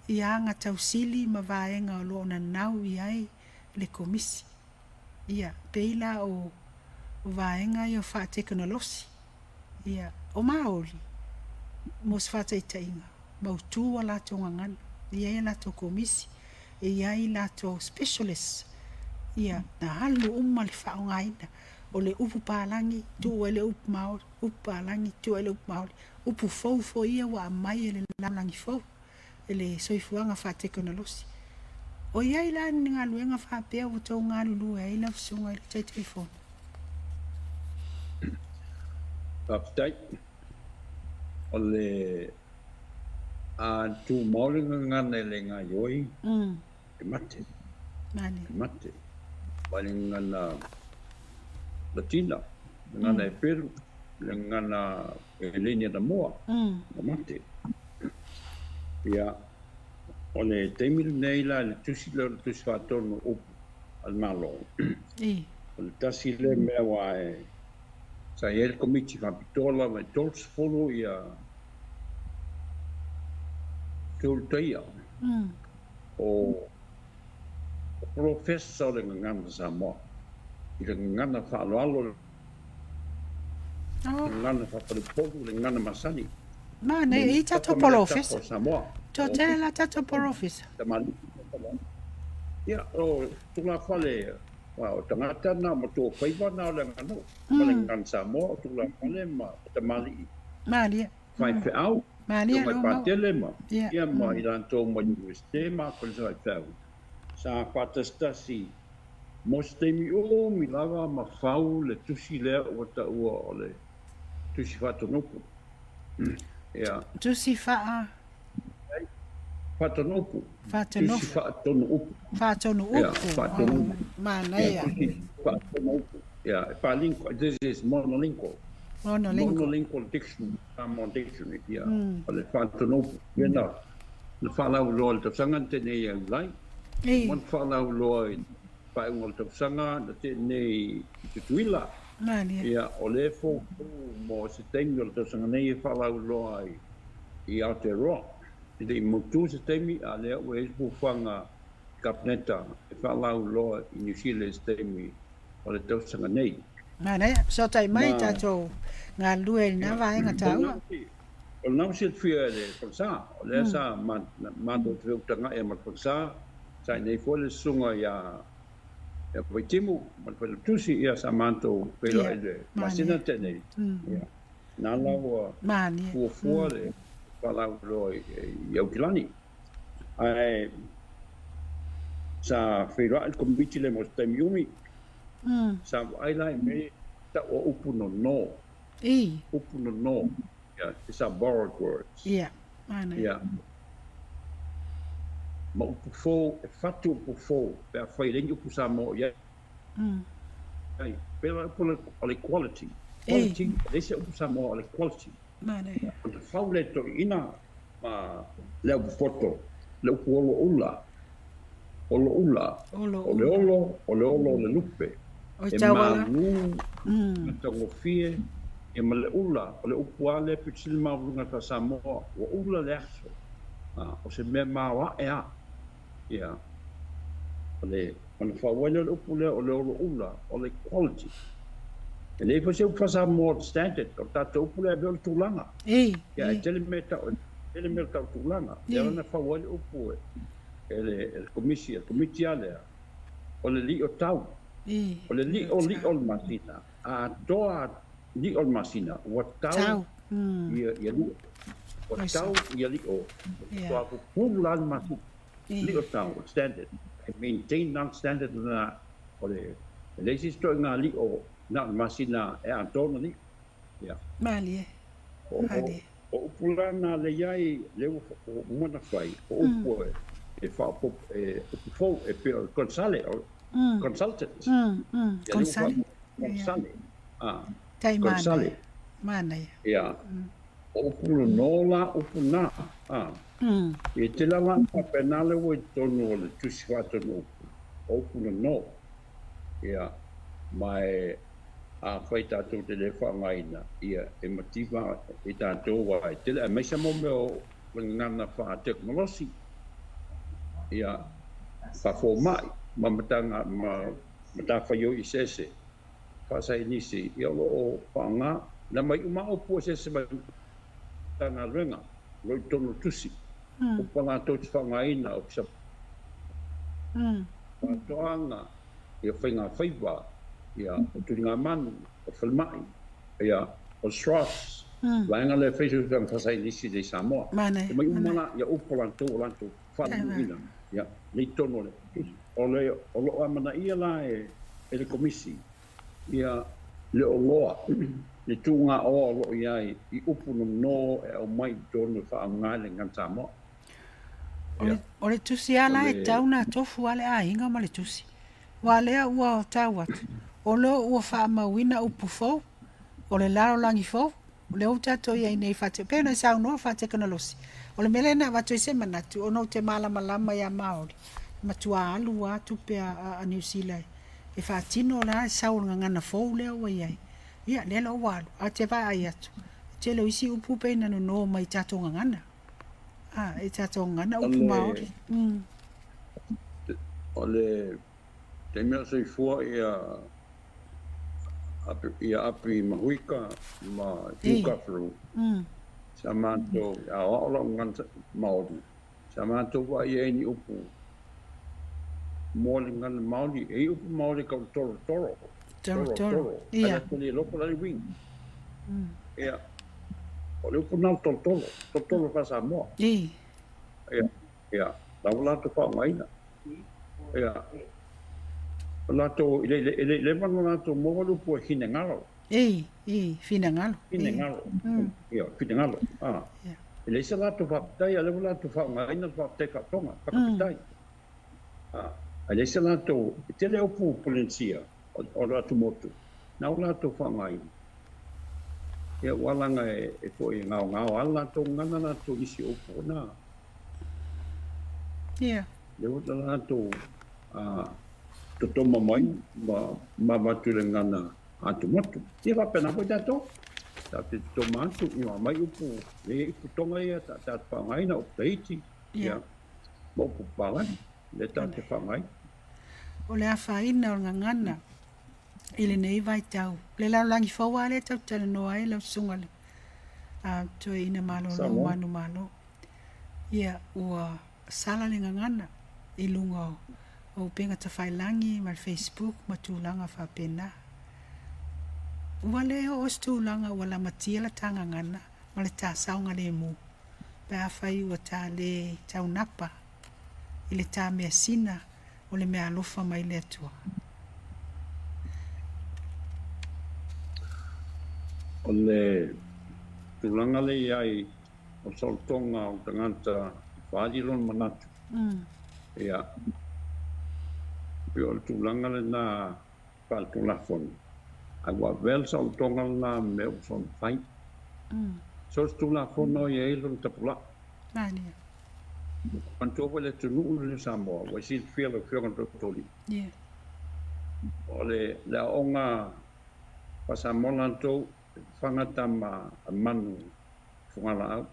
ia nga tausili ma vaenga o lo na nau iai le komisi. Ia, peila o vaenga i o wha teknolosi. Ia, o maoli, mo se wha tainga, mautua lato ngangana, iai lato komisi, iai lato specialist. Ia, na halu umali wha o ngaina, o le upu pālangi, tu ele upu maori, upu pālangi, tu ele upu maori, upu fau fo ia wa mai ele lalangi fau, ele soifuanga wha teknolosi. O iai la ni ngā luenga wha pēo o tau ngā lulu e ila visunga i te telefone. Update. O le tu maulinga ngana le ngā ioi, e mate. Mane. E mate. Wale ngana Latina, ngana e Peru, le ngana e Lenia da Moa, e mate. Ia, o le teimil nei la le tusi whātono upu al malo. O le tasi le mea wa e sa e el komiti whapitola mai tolse folo ia tūltaia. O professor le ngana Samoa. I le ngana whaaloalo, ngana whapariporu, le ngana Masani. Mane, i tato professor. Samoa. To tele la tato professor. Tamani. Ia, o tula whale, o tangata na mo tō whaiva na o le ngano. Wale ngana Samoa, o tula whale ma tamali. Mane. Whai whiau. Mane, mai patele ma. Ia. Ia ma i rantou ma universite ma kore sa whiau. Sa whatastasi. Mo stemi o mi lava ma whau le tusi lea o ta ua o le tusi whatonopu. Ia. Tusi wha Whatonopu. Whatonopu. Tusi whatonopu. Whatonopu. Ia, whatonopu. Mana Ia, ia. tusi whatonopu. Ia, whalinko, this is monolingual. Monolingual dictionary. Samo dictionary, ia. O le whatonopu. Ia na, le whalau loa le tausangan tene ia ulai. Mon whalau loa i paunga le tausanga, na tene i tutuila. Mane. Ia, o le fō mo se teimi o le tausanga nei e whalau loa i Aotearoa. I te mutu se teimi a lea ua espu whanga kapneta e whalau loa i New Zealand se teimi o le tausanga nei. Mane, so tai mai tato ngā lue na vaenga taua. O nau se whia le whaksa, o lea sa mātou te whiutanga e mat whaksa, sa nei fo le sunga ia Waitimu, man whale tusi ia sa mātou pēla e le masina tenei. Nā lau fuafua le whalau loa i Aukilani. Ai, sa whaira il kombiti le mos taimi umi, sa aila e me ta o upu no no. Upu no no. Yeah, it's a borrowed words. Yeah, mana. Yeah. Ma upu fō, e whatu upu fō, pe a whairengi upu sa mo, ia. Ai, pera upu le quality. Quality, lese upu sa mo le quality. Mana. O te whau le to ina, ma le upu foto, le upu olo ula. Olo ula. O le olo le lupe. O tawala. E ma tango fie, e ma le ula, o le upu ale, pitili maurunga ta Samoa, o ula le aso. O se me mawa e a. Ia. O le, ona whawele le upu le, o le olo ula, o le quality. E le fa se upa Samoa standard, o tata upu le ave o le tūlanga. Ia, e tele me ta o tūlanga. Ia ona whawele upu e. E le komiti alea. O le li o tau. O le li o masina. A toa li o masina. O tau. Ia li. O tau ia li o. Toa ku pulan masina. Li o tau. Standard. I maintain non-standard na. O le si stoi ngā li o na masina e antona li. Ia. Mali e. O upulana le iai le o umana whai. O upu e. E whaapo e fō e pēo consultant. Consale. Consale. Mana ia. Ia. O pulu nola upu nā. E te langa penale o i tonu o le tusi whātonu upu. O pulu no. Ia. Mai a whai tātou te le whaangaina. Ia. E mativa e tātou wai. Te le a meisa mo meo ngana wha teknolosi. ia fo mai ma matanga ma mata fayo isese fa sai nisi ia lo panga na mai uma o po se mai tanga renga lo tono tusi o panga to fa mai na o sa toanga ia fainga faiva ia o turinga man o filmai ia o stras lainga le feisu fa sai nisi de Samoa mai uma ia o polanto fa ina ia le tono le o lo amana ia la e le komisi ia le oloa le tunga o lo ia I upu no e o mai tono fa ngale ngata mo o le tusi ala e tauna tofu ale a inga ma le tusi wa le ua o tawa o lo ua fa mawina upu fo o le laro langi fo le uta to ia nei fa te pena sa no fa te kana losi o le melena va to se manatu o no te mala malama ya maori matua alu wa tu pe a New Zealand e fa tino la sau ngana fo le o ia ia le lo wa a te va ai atu te lo isi upu pe na no mai tato ngana e tato ngana upu maori o le te mea sei fua ia api mahuika ma tukafru sa manto a ola nganta maori sa manto wa ia ni upu molingan maori e upu maori ka toro ia le lopo la wing ia o le upu nau toro fa sa mo ia la to fa mai na ia la to le mano la to mo lu po hinengalo finangalo ia finangalo le sa la to fa tai le la to fa mai na fa te ka tonga pa tai ale se la to te le upu polencia o la to motu na la to fa mai ia walanga e po i ngao ala to ngana na to isi upu na ia le la to to toma mai ma matu le ngana atu motu ia va pena po tato ta te toma atu i mai upu le upu tonga ia ta fa mai na o peiti ia mo pu pala le ta te fa mai o le afaina o ngangana ile nei vai tau le la langi fawa le tau tala no ai le sunga le to ina malo no manu ia ua sala le ngangana I lunga o penga ta failangi ma Facebook ma tulanga fa pena wale o stulanga wala matia la tanga ngana ma le ta saunga le mu pa fai wa ta le tau napa ile ta me sina o le mea alofa mai le atua o le tulanga le ai o soltonga o tangata whaalilon manatu ia o le tulanga le na whaaltulafon a wa vel soltonga na me o son fai so tulafon no ia ilon tapula mania Anto le tunu le Samoa wa si feel to toli ole la onga pasamona to fangata ma manu fungala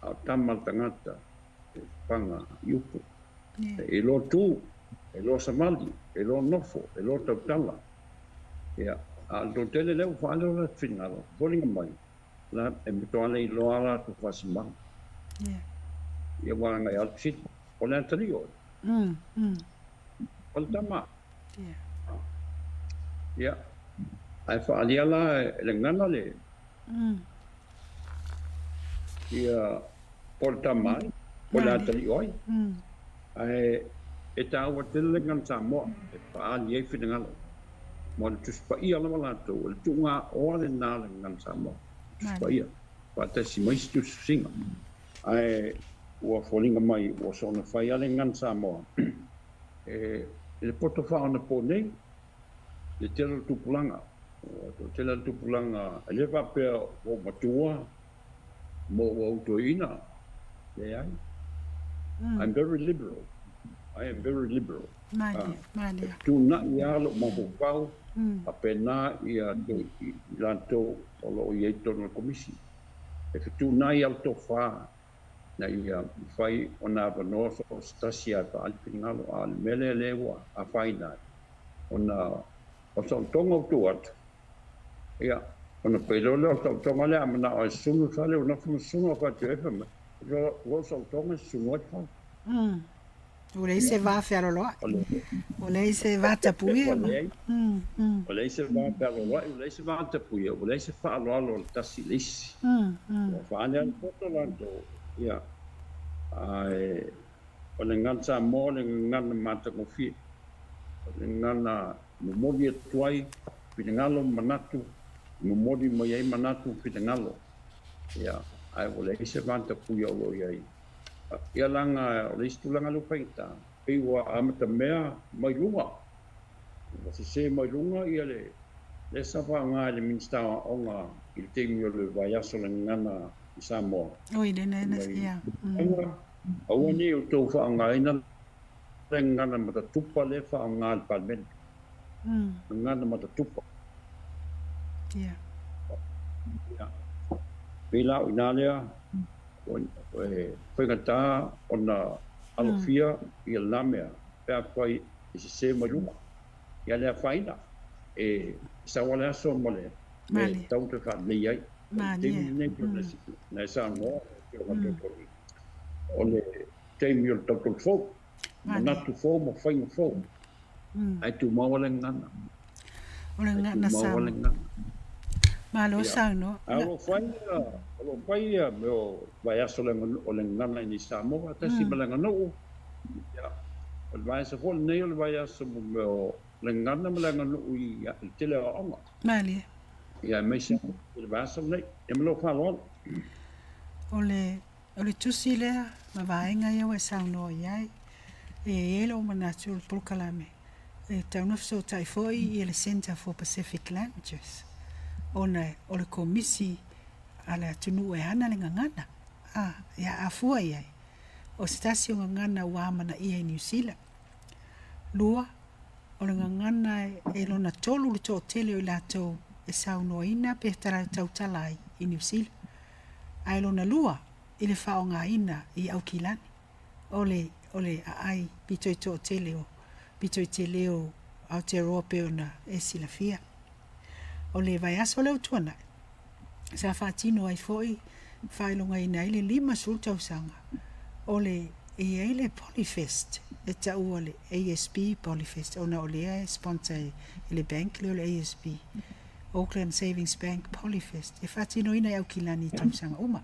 a tamal tangata panga yupu e lo tu e lo samali e lo nofo e lo tala ia al do tele le fa lo finalo voling mai la e mitole lo ala tu fasima ia wanga ia sit o le anterior o le tama ia ai fa aliala le ngana le ia o le tama o le anterior ai e tau o tele ngan samo e fa ali e finangalo mo le tuspa ia la mala to le tunga o le na le ngan samo tuspa ia pa te si mai stu singa ai ua folinga mai ua sona fai ale ngan Samoa le poto wha ana po nei le tela tupulanga tela tupulanga le wapea o matua mo o autoina le ai I'm very liberal I am very liberal mania tu na ia lo mo pau a pena ia to lanto o lo ia to no komisi e tu na ia to fa na ia fai ona vanoa o stasi a pa alpingalo al mele lewa a faina ona o so tongo tu at ia ona pelolo o tongo le amana o sunu fale ona fu sunu fa tu efa o so tongo sunu fa o le se va fer lo o le se va tapui o le se va per lo o le se va tapui o le se fa lo tasi lisi o fa ane foto la do ia ai o le ngana mo le ngana mata ko fi o le ngana mo modi tuai pinangalo manatu mo modi mo yai manatu pinangalo ia ai o le se vanta puia o ia ia langa o le stulanga lu paita pe wa amata mea mai lunga o se mai lunga ia le sapa nga le minsta onga il temi o le vai aso le ngana Samoa. Oi, nena ia. Au ni o tau whaangaina ngana mata tupa le whaanga al palmen. Ngana mata tupa. Ia. Pila o inalea whaingata o na alofia i al namea pia whai i se maruma. Ia lea whaina e sawale aso mole me tau te whaanei ai. Na sa no o le teimi o tau fo na tu fo mo fai fo ai tu mau le ngana o le ngana sa ma lo sa no alo fai me o vai aso le o le ngana ni sa mo ata si malanga no ya o vai se fo nei o vai aso me o le ngana malanga no i tele o nga mali ya me se o vai aso nei e me lo fa lo o le tusi lea ma vaenga ia wa sauno iai e elo manatu por kalame e tauna so tai foi i le Center for Pacific Languages ona o le komisi ala tunu e ana le ngana ya afua iai o stasio ngana wa mana ia New Zealand lua o le ngana e lona tolu le to tele o lato e sauno ina pe tara tautalai i New Zealand ai lona lua i le whaongaina i Aukilani. Ole ai pitoi to te leo Aotearoa ona e silafia. Ole vai aso leo tuana. Sa whaatino ai foi whailonga ina ile 5 sultausanga. Ole e ele Polyfest. E tau ole ASB Polyfest. Ona ole e sponsor ile bank le ole ASB. Auckland Savings Bank Polyfest. E whaatino ina i Aukilani tausanga uma.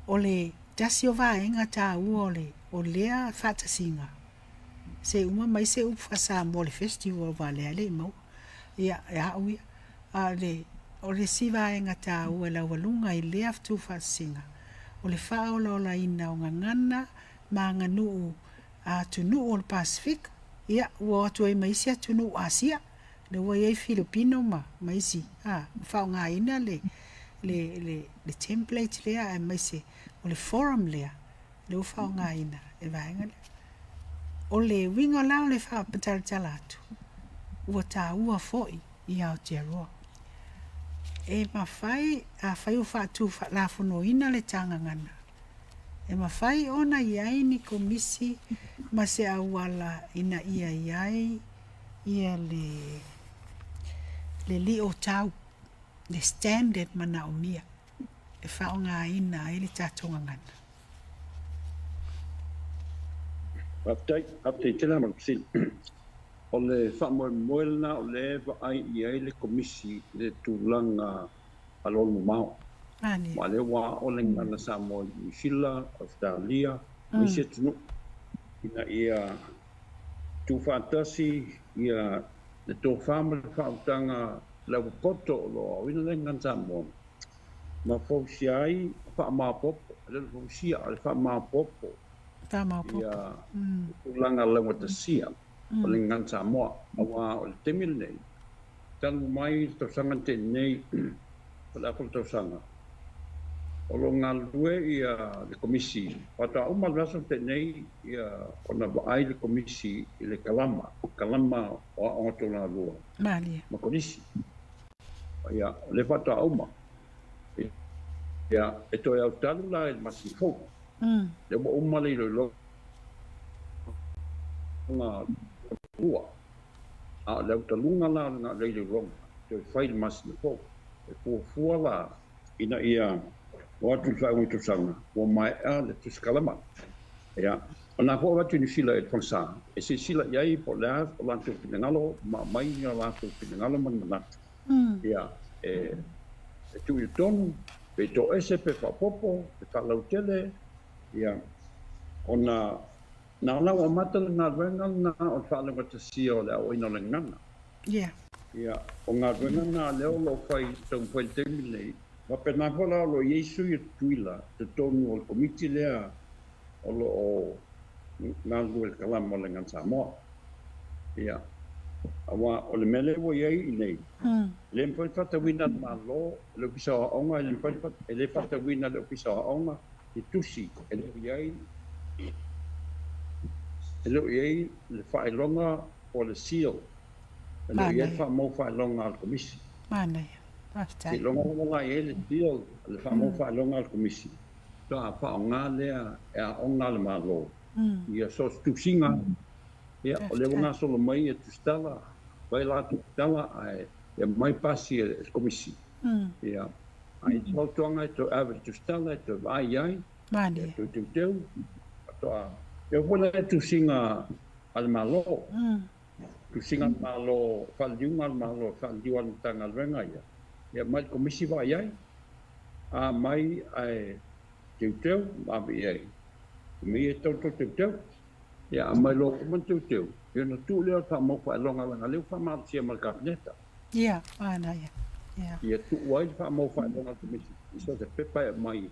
Ole tasi o vaenga ta ole o lea fatasinga se uma mai se ufasa mole festival vale ale mo ya uia ale ole si vaenga ta o la walunga I lea tu fasinga ole fa ola ina o ngana manga nu a tunu o Pacific ia o to e mai sia tunu Asia le wo e Filipino mai si fa nga ina le template lea e mai se o le forum lea le ufa o ngaina e vaenga le o le winga lao le wha patartala atu ua tā ua foi I Aotearoa e mawhai a whai o whaatu la whono ina le tangangana e mawhai ona iai ni komisi ma se awala ina iai ia le li o tau le standard mana o mia e whaonga ina e le tātonga ngana. Update tēnā marapsil. O le whamoemoelna o le ai I le komisi le tūlanga alonu mao. Ma le wā o le ngana Samoa New Zealand, Australia, Misia tunu. Ina ia tūwhātasi, ia le tō whāma le whautanga lau poto o loa, wina le ngana Samoa. Ma fausia ai whaamapopo, le fausia ale whaamapopo. Ia ulanga lawa tasia, o le ngana Samoa, awa o le temil nei. Tanu mai tau sanga te nei, o le akol tau sanga. O lo ngā lue ia le komisi, pata o malwaso te nei ia o na waai le komisi I le kalama o aongato ngā lua. Ma konisi. Ia, le pata o ma. Ia, e toi au talu la e masifo. le mo umale lo nga ua a le talunga la nga le rong te fai mas le po e po fuala ina ia o tu sa o tu sanga o mai a le tu skalama ya ona po wa tu ni sila e fonsa e se sila ia po la o la tu ngalo mai nga la tu ngalo man na ya e tu i tonu pe to ese pe fa popo pe fa lautele ya ona na la o mata na venga na o fa le mata sio la o ina le ngana ya o nga venga na le o lo fai ton po te mile ma pe na vola lo yesu i tuila te tonu o komiti le o lo o na lu el kala mo le ngan sa mo ya awa o le mele wo ye nei le mpo fata wina ma lo le pisa onga le mpo le fata wina le pisa onga i tusi le ye le fa longa o le seal le ye fa mo fa longa al komisi mana afta le longa longa ye le seal le fa mo fa longa al komisi to a fa onga le a onga le ma lo ia so tusinga ia o le nga solo mai e tustala vai la tustala ai e mai pasi e komisi ia ai so tonga to ave tustala to vai ai mana to to a e vola tusinga al malo tusinga malo fal diunga al malo fal diwan tangal venga ia mai komisi vai ai a mai ai teu ma bi ai mi e teu ya mai lo man teu yo no tu le fa mo fa longa longa le fa ma sia mal kabineta mana ya tu wai fa mo fa longa tu mi so de pepa mai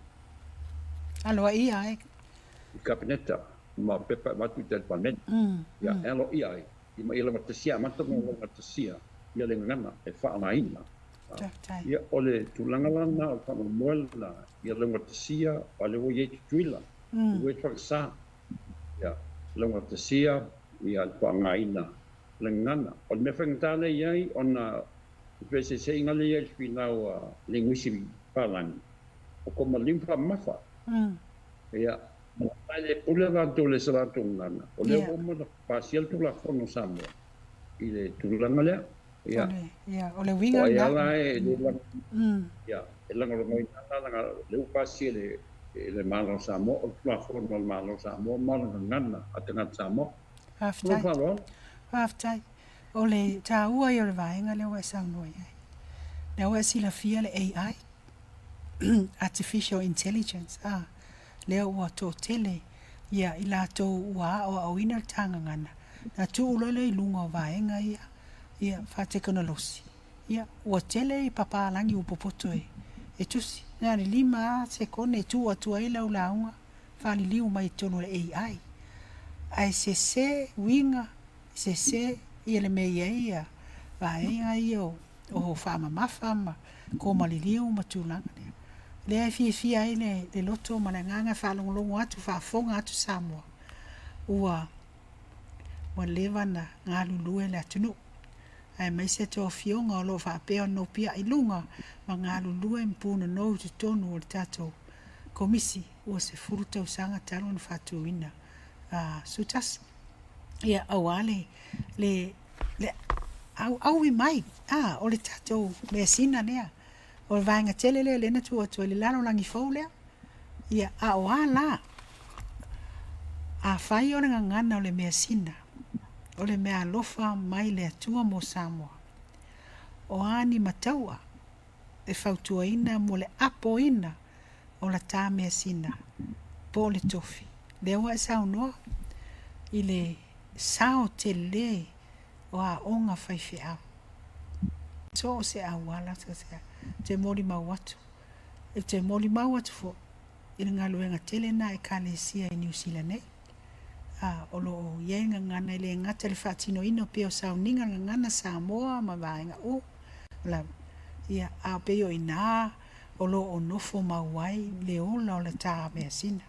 alo ai kabineta ma pepa ma tu tel panen ya elo ai i mai lo mata sia ma to mo mata sia ya le ngana e fa na ina ya ole tu langa lana fa mo mola ya le mata sia ole wo ye tuila wo fa sa ya longa te sia ia pa ngaina lengana o me fengtale ia ona pese se ingale ia finau linguisi palan o como limpa mafa ia ale pula to le sala tungana o le mo pasial tu la fono sambo ile tu langale ia o le winga ia la ia elanga lo ngoina le pasial le malo samo o la forma el malo samo malo ngana atenga samo aftai o le taua i o le vaenga le wa sang noi le wa sila fia le AI artificial intelligence le wa to tele ia i la to wa o awina tanga ngana na tu lo le lunga vaenga ia fa teknolosi ia wa tele i papa langi upopoto e tusi na ni lima se kone tu atu ai la ulaunga fali liu mai tono le AI ai se winga se ile me ia vai io o fama mafama ko maliliu matulanga le fi ai le loto malanga fa longo atu fa fonga atu samwa ua wa levana ngalulu le atunu ai mai se to fionga o lo fa pe no pia ilunga mangalu lue mpuna no tu tonu o tato komisi o se furuta usanga talon fatuina sutas ia awale le au mai o le tato le sina lea o vainga tele le na tu le lalo langi fole ia awala fai o ngana o le mea sina o le mea lofa mai le atua mo Samoa o ani mataua e fautuaina mo le apoina o la tā mea sina po le tofi le ua sao noa i le sao te le o a onga faife au so se awala te moli mau atu e te moli mau atu fo i le ngaluenga tele na e kalesia i New Zealand nei o lo yenga ngana le ngata le fatino ino pe o sao ninga ngana Samoa ma vaenga la ia a pe yo ina o lo o nofo mawai le ola o le tā mea sina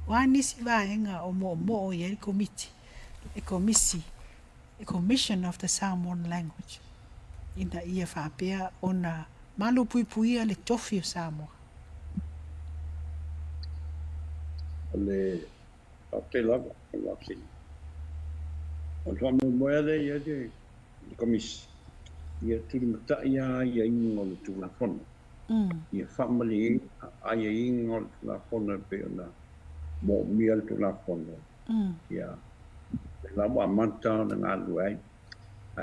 wa nisi vaenga o mo o ye committee a commission of the Samoan language ina ia fa pea ona malu pui le tofi o Samoa le te lava la sin on fa mo mo le ia de komis ia tu mata ia ingo le tu la fon ia family ia ingo la fon pe na mo mial tu la fon ia la mo manta na ngalu ai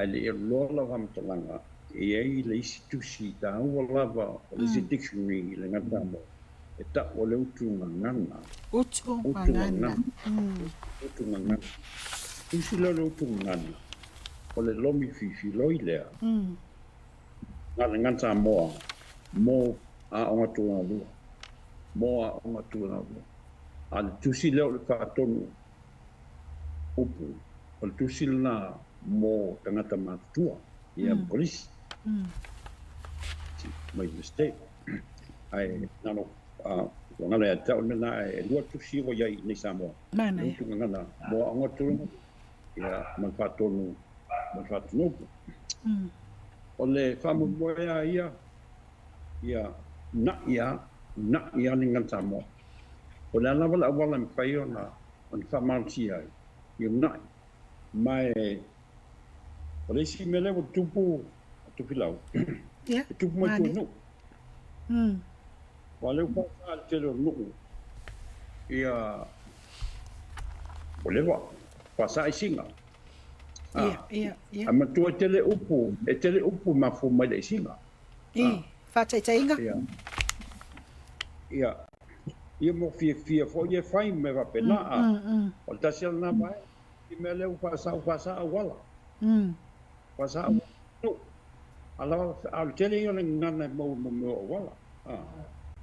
le lo la vam tanga ia le institusi ta o lava le dictionary le ngata mo e ta o le utu ngana Utu ngana. utu ngana usi le utu ngana o le lomi fifi loi lea ngana ngata mo a onga tu na lu mo a onga tu na lu a le tusi le o le whaatonu upu o le tusi na mo tangata matua ia polisi my mistake ai nano ngana ya tau na e lua tusi o ia nei Samoa Mana tu ngana mo a onga tu ia man whaatonu o le whamu moea ia na ia ni ngata mo o le ala wala me whai o na whamanti ai ia na mai o le si mele o tupu lau tupu mai tu nu o le wha te lo nu ia o le wa wha singa ama tu tele upu ma fu mai le singa whataitainga ia mo fia fo ia fai me va pena o tasia na mai i me le pasa wala pasa no ala al tele yo ngana mo wala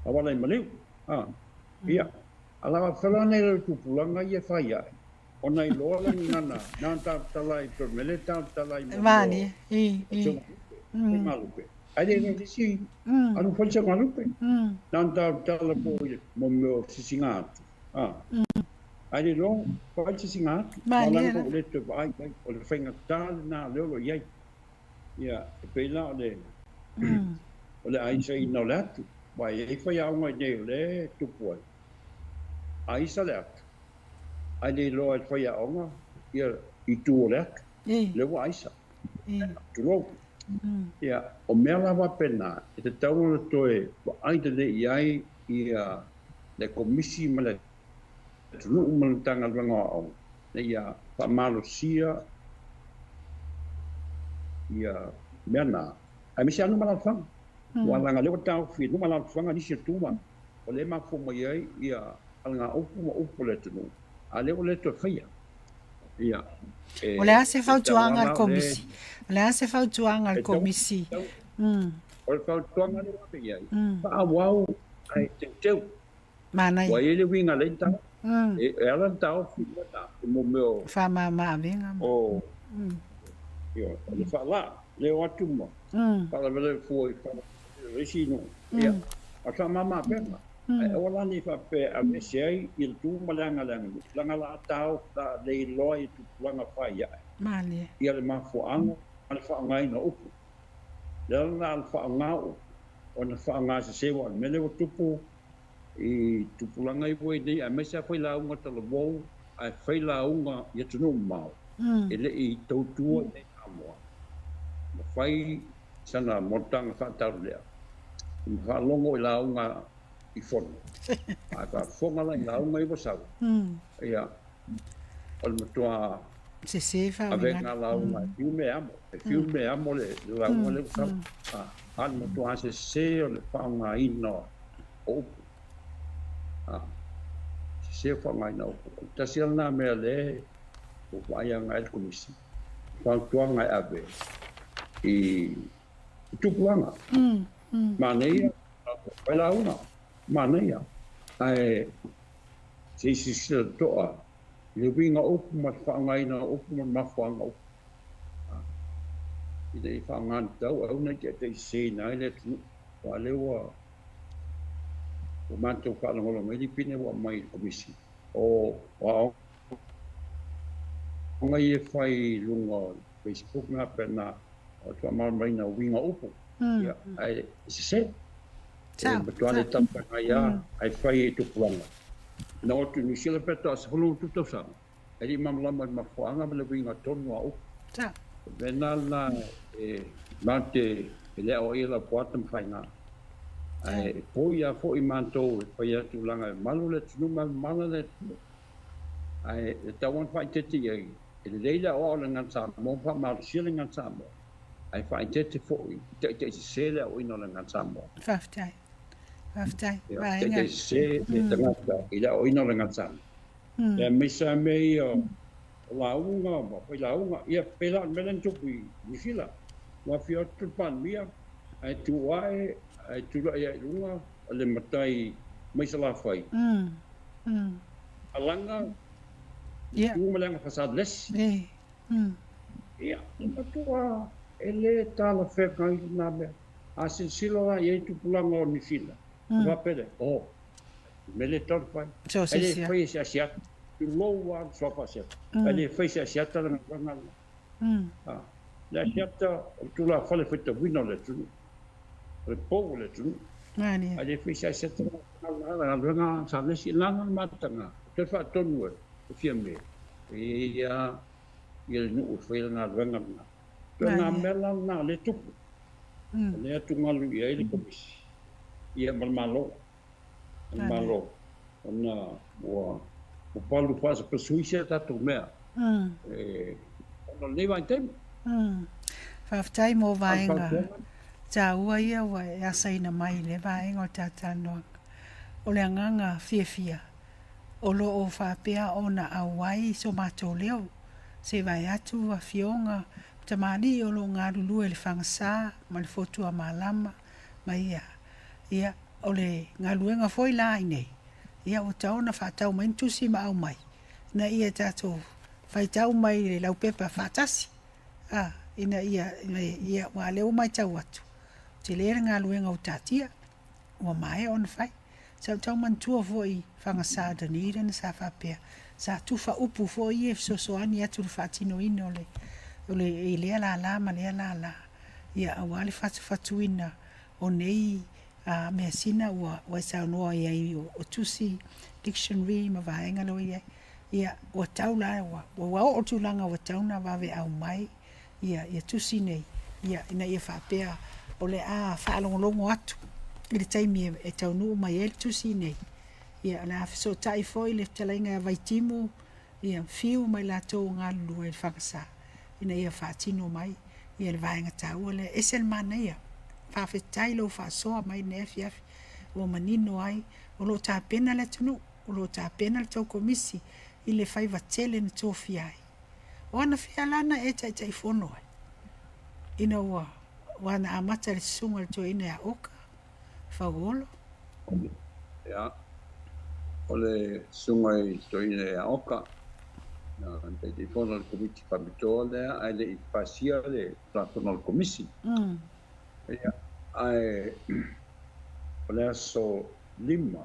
wala i maliu ia ala fala ne tu pulanga ia fai ai ona i loa le ngana na talai to mele talai mani malupe ai ne si anu false malupe nan tala mo sisinga ai lo false singa mala ko le to ai o le fenga tal na lo ia pe la le o le ai sei no la vai e foi a unha de le tu poi ai sa le ai lo foi a unha ia i tu le le vai sa tu lo ia o mea lava pena e te tau na toe ai te le iai ia le komisi ma le tunu umalutanga luanga au le ia whamalosia ia mea na ai misi anu malalafanga walanga lewa tau fi nu malalafanga nisi tuma o le mafuma iai ia alanga upu le tunu a lewa le toe whaia ia o le ase fautuanga al komisi o le ase fautuanga al komisi o le fautuanga le wape iai wau ai teu mana wa ele winga le tau e ala tau fi mata mo meu whamama venga io le fala le watu mo para vele foi resino ia a sa mama pena o la ni fa pe a mesiai il tu malanga langa la tau da le loi tu langa faia mali ia le mafuanga al fa ngai no upu le na al fa ngau ona fa nga se wa mele o tupu i tupu langa i voi nei a mesia foi la unga tala vou a foi la unga ia tunu mau ele i tautua nei amoa ma fai sana montanga fa tarlea ma longo i la unga i fono a fa fonga la unga i wasau ia ol matua se fa ave nga la unga fiume amo le la unga le wasau al matua se o le fa unga ino o se fa ngai no tasia na me le o vai nga el komisi fa tuanga ave i tupuanga maneia pela una maneia ai se toa le winga o ma fa ngai no o ma fa nga i dei fa ngan tau au na ke te se na le wa le wa o manto fa ngolo mai di pine wa mai komisi o wa ngai fai lungo Facebook na pena o tua mai na winga upu ia ai se betuale tampa ngai ai fai tu planga na o tu ni sila peto as hulu tu to sa eli mam lama ma fuanga ma le winga tonu au ta venal na mante ele o ila poatam faina ai po ia fo i manto pa ia tu langa malu le tu ma mala le ai ta wan fa tete ia ele leila o la ngan sa mo pa ma sila ngan sa mo ai fa tete fo te sele o ino la ngan sa mo faftai vai te nga se te ngata ila o ino la ngan sa ya misa me launga ma pa launga ia pela melen tupi ni sila wa fio tu pan mia ai tu ai tu ia lunga le matai mai sala fai alanga ia tu malanga fasad les ia tua ele tala fe kai na be asin sila ia tu pulanga o ni sila va pele mele tor fai so ele sia fai sia tu lowa so fa sia ele fai sia tala na la siata tu la fale fai te wino le tu le po le tu mani ale fai sia na nga sa le si langa matanga te fa tonu e fia me ia nu fai na nga na mela na le tu le tu ngalu ia ile komisi ia malo ona wa o palu faz pesuisia ta tu mea ona leva tem faftai mo vaenga ta ua ia wa ya saina mai le vaenga o tata no o le nganga fia o lo o fapea ona awai so mato leo se vai atu a fionga tamani o lo ngā lulu le fangasa ma le fotu a malama ma ia o le ngā luenga foi la nei ia o tau na whatau mai ntusi ma au mai na ia tato whai tau mai le lau pepa whatasi ina ia wa leo mai tau atu te lera ngā luenga o tatia ua mai on whai sau tau mantua foi whangasa da nira na sa whapea sa tufa upu foi e sosoani atu le whatino ino le e lea la ma lea la ia awale fatuina o nei mea sina ua sau noa ia o tusi dictionary ma vaenga lo ia ua tau la ua o tulanga ua tau na vave au mai ia tusi nei ia ina ia whapea o le whaalongolongo atu i le taimi e tau nuu mai e tusi nei ia la so tai foi le talainga vaitimu ia fiu mai la tau ngā lulu e whakasa ina ia whaatino mai ia le vaenga tau le esel mana ia whawhetai lo whasoa mai ne afi o manino ai o lo tā pena le tunu o lo tā pena le tau komisi i le whaiva tele na tofi ai o ana whia lana e tai fono ai ina wana amata le sunga le to ina ya oka whagolo ia o le sunga i to ina ya oka ante te fono le komiti pamitoa lea ai le i pasia le platono le komisi ia ai o le aso lima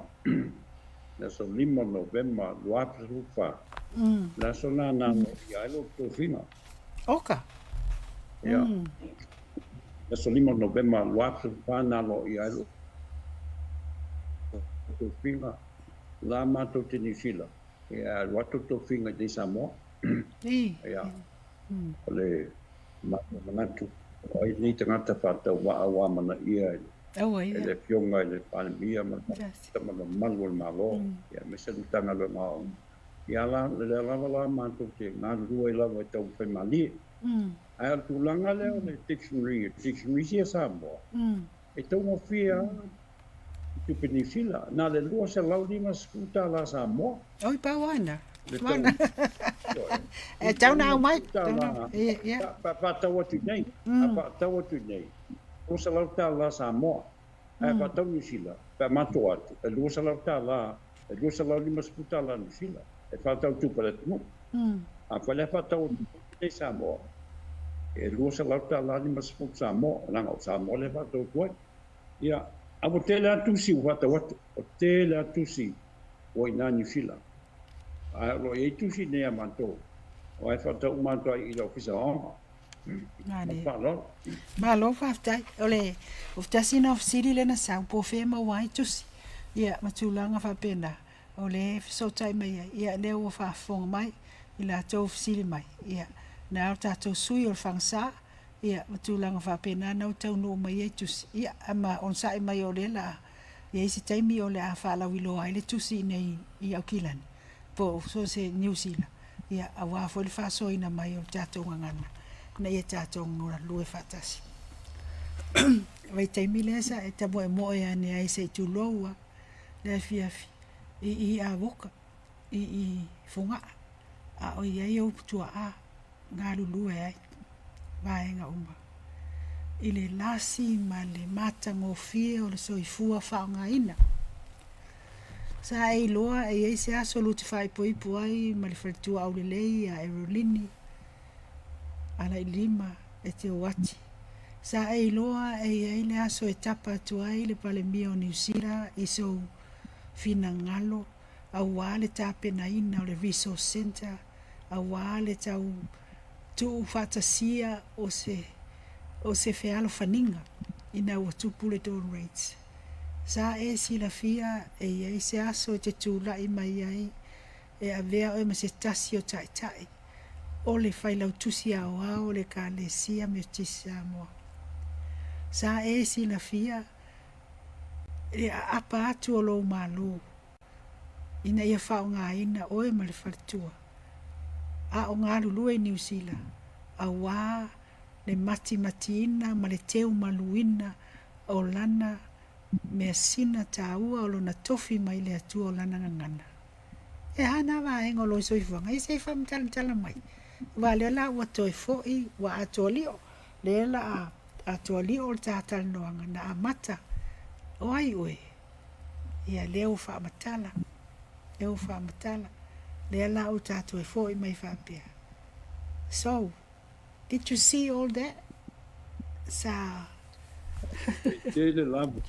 November luapa rupa la sona na ia lo tofina oka ia la so lima November luapa rupa na lo ia lo tofina la mato tenisila ia luato tofina de Samoa ia ole manatu ai ni tangata fata wa mana ia ele fionga ele palmia ma tama mango malo ya mesa tanga lo ma ya la ma to te na ruai la wa tau fe mali ai tu langa le dictionary sia Samoa e tau mo fia tu penisila na le lua se laudi ma skuta la Samoa oi pa wana mana e tau na mai ia pa tau tu nei pa tau tu nei o se lauta la Samoa pa tau New Zealand pa mato atu e lua se lauta la e lua se laudi ma skuta la New Zealand e fa tau tu pale tu a fa le fa tau te Samoa e lua se lauta la ni ma skuta Samoa langa o Samoa le fa tau tu ia a mo tele atu si o fata watu o tele atu si o ina New Zealand a lo e tu si ne amanto o e fata umanto i lo fisa o malo faftai ole of tasina of city le na sa po fe ma wai tu ia matulanga fa pena o le fesotai mai ia le ua faafofoga mai i latou fesili mai ia na o tatou sui o le fagasa ia matulaga faapenana o taunuu mai ai tusi ia ama ona saʻi mai o le la ia isi taimi o le a faalauiloa ai le tusi nei i aukilani po so se niusila ia auā foi le faasoina mai o le tatou gagana na ia tatou gagona lue faatasi vai taimi lea sa e tamoemoe ane ai se itulou le afiafi i avoka i fogaʻa a o iai ou tuaʻā galulue ai vaega uma i le lasi ma le matagofie o le soifua faaogāina sa e iloa e ai se aso lu te faaipoipo ai ma le faletua aulelei a Erolini ala i lima e te oati sa e iloa e ai le aso e tapa atu ai le palemia o niusila i sou finagalo auā le tapenaina o le resource center auā le tau tuu faatasia o se fealo faniga ina ua tupu le don rates sa e silafia e iai se aso e te tulaʻi mai ai e avea oe ma se tasi o taʻitaʻi o le failautusi aoao o le kalesia me o tisi Samoa sa e silafia e aapa atu o lou mālō ina ia faaogāina oe ma le faletua a o galulue i niusila auā le matimatiina ma le teu maluina o lana mea sina tāua o lona tofi mai le atua o lana gagana e hana vaega o lou soifuaga ia sei faamatalatala mai ua lea la ua toe foʻi ua atoalio lea la atoalio o le tatalanoaga na amata o ai oe ia lea ua faamatala lea la o tatou e foʻi mai faapea so did you see all that sa tele lava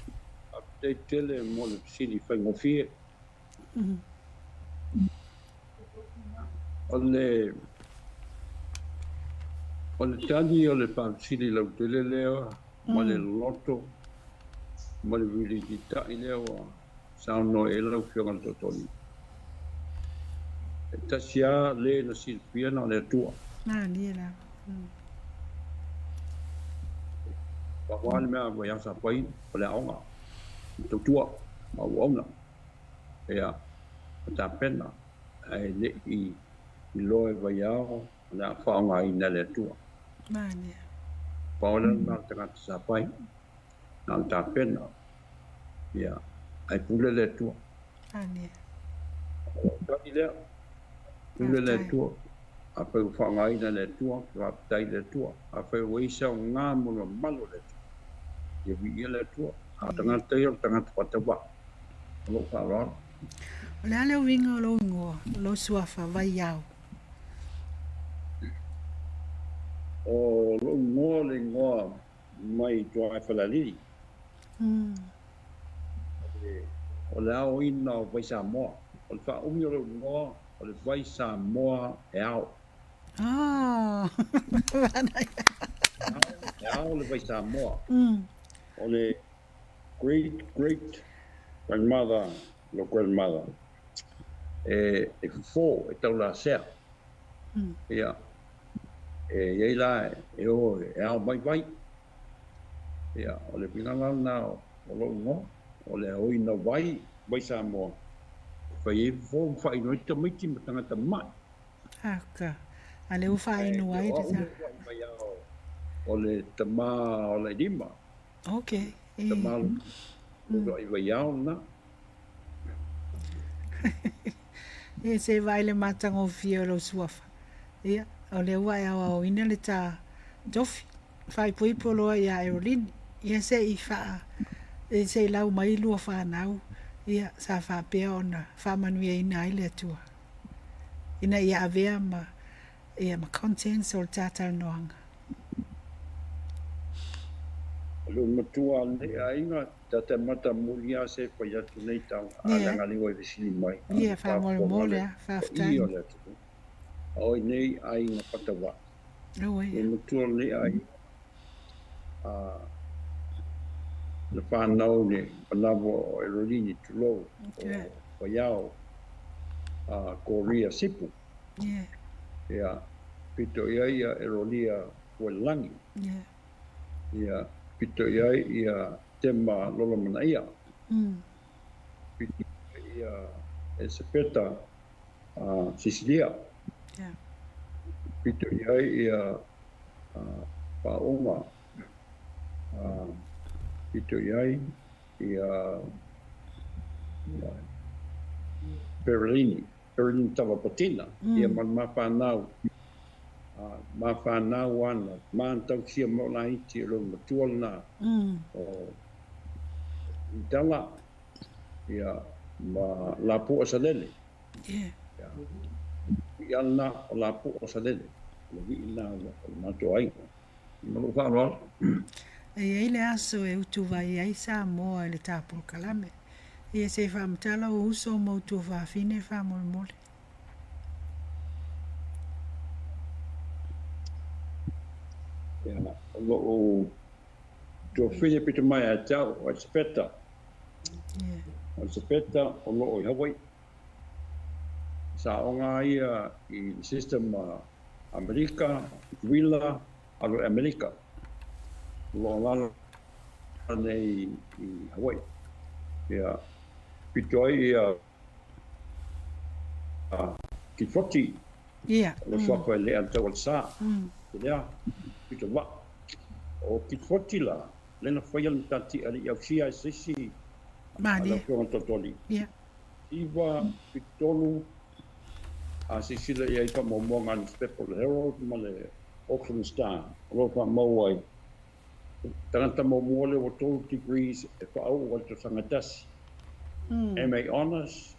te tele mo le sili faigofie o le tali o le paapasili lautele lea ma le loto ma le vilititaʻi lea ua saunoa e laufioga le totoli e tasi ā lē na silipiana o le atua manie la Pamoa le mea vai asa pai o le aonga tautua ma uauna ea tapena ai le i loe vai ao le a whaonga i na le atua manie paola na tangata sa pai na tapena ia ai pule le atua manie tani lea pule le atua a pau whaonga i na le atua ka tai le atua a pau weisa o ngā mono malo le atua ia vi le atua a tangata i o tangata patawa lo whaola o le ale uiga o lou ingoa lou suafa vai au o lo ngoa le ngoa mai tua e whalaliri o le ao ina o vai Samoa o le wha umi o le ngoa o le vai Samoa e ao e ao le vai Samoa o le great grandmother lo grandmother e fo e tau la sea ia iai la e o e ao mai vai ia o le pinganga na o lo ngoa o le oina vai Samoa fai e fo fai no ita mai ki matangata mai aka ale u fainu ai te o le tama o le lima okay tama lo i vai ao na e se vai le matagofia o lou suafa ia o le ua e auauina le tā tofi faipuipo loa iā Erolini ia seʻi faa e seʻi lau mai lua fanau ia sa faapea ona faamanuiaina ai le atua ina ia avea ma ia ma contents o le tatalanoaga lo matua le ainga tata mata mulia se pai atu nei tau alanga liwa i visili mai ia faamole a faafetai i o le atu oi nei ainga patawa lo lo matua le ai le whanau ne panawa o Erolini tulo o paiao Korea sipu. Yeah. Ia pito ia erolia Puelangi. Yeah. Ia pito ia tema lolomana ia. Pito ia Esepeta Sicilia. Yeah. Pito ia Paoma. Pito ia Berlin Tavapatina. Ia mafanau ana mantau sia mo na iti lo tualna o itala ia ma lapu asalele ia na lapu asalele lagi ina na to ai no fa no e ile aso e utu vai ai sa mo le tapu kalame e se fa mtala o uso mo tu va fine fa mo mole ia o to fine pito mai a tau o speta o speta o lo o Hawaii sa onga ia i system Amerika wila alo Amerika lo lalo nei i Hawaii ia pito ia Kifoti le whakua le antau al sa lea pito wa o Kifoti la lena whaial tati ali au sia sisi ala whionga totoli iwa pitolu a sisila ia i ka momonga ni Spectral Herald ma le Auckland Star lo wha mauai tangata momole o 12 degrees e whaau o to sangatasi MA Honours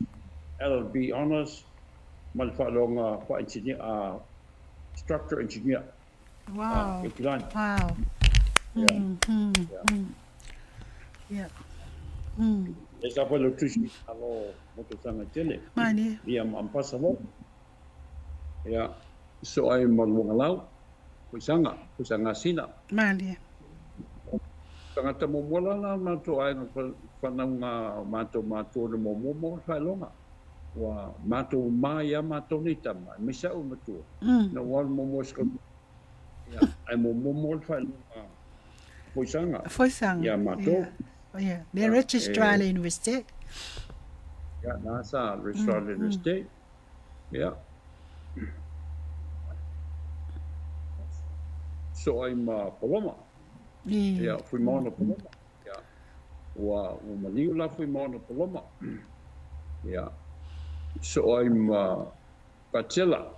LLB Honours ma le whaalonga wha engineer structure engineer wow e sa pa lo tusi alo mo to sangatele ia ampasa lo ia so ai malunga lau kusanga sina mali tangata momola na mato ai no whananga mato no momo whaelonga wa mato mai a mato ni tama misa o mato na wal momo sko ya ai momo whaelonga foisanga ya mato the registrar university ya nasa registrar university ya so ai ma Paloma ia fui mauna Paloma ia ua maliu la fui mauna Paloma ia so ai ma Pachela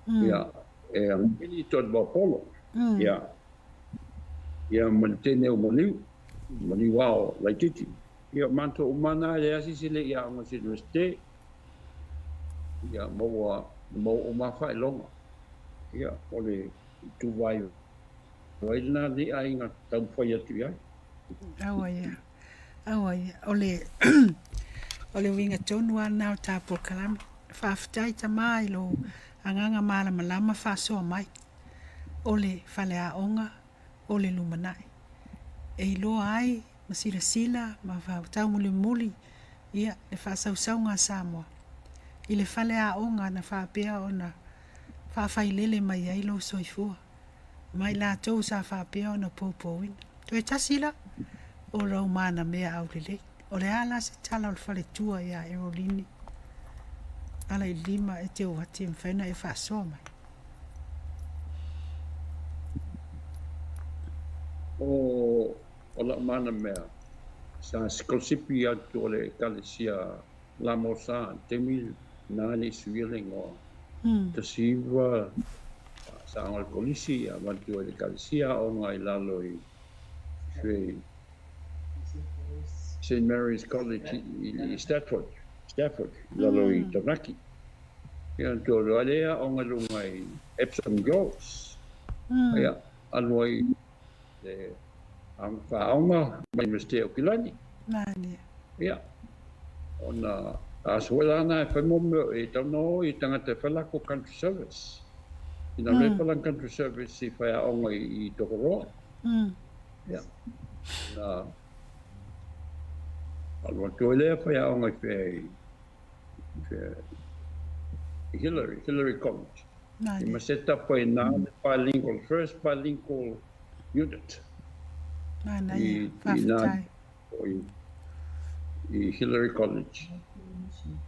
ia e angini tot ba polo ia malitene o maliu wao laititi ia manto umana le asisile ia ngos university ia mo o mafa longa ia ole tu vai Waina ni ai nga tau whai atu ia. Awaia. Ole winga tonu ana o tapo kalami. Whaafitai ta mai lo anganga mala malama whaasoa mai. Ole whale a onga, ole lumanai. E loa ai, masira sila, ma whautau muli. Ia, le whaasau ngā Samoa. I le whale a onga na whaapea o na whaafai mai ai lo soifua. Mai la tau sa whapea o na pōpōwina. Toi tasila o rau mana mea au lele. O le ala se tala o le whale tua ia Erolini. Ala i lima e te uati mwhena e whaasoa mai. O la mana mea sa skolsipi atu o le kalesia Lamosa temil nani suiling o tasiwa sa ang polisi avantu le kalisia o ngai lalo i St. Mary's College i Stafford lalo i Taranaki ia to alea o ngai Epsom Girls ia aloi le ang faonga mai University of Kilani ia ona aswelana fa mo e tano i tangata falako country service ina le palang country service si fa onga i tokoro ya na alwa toile fa onga fe Hillary College. Nā I ni. ma set up bilingual, first bilingual unit. Nā na ia. I Hillary College.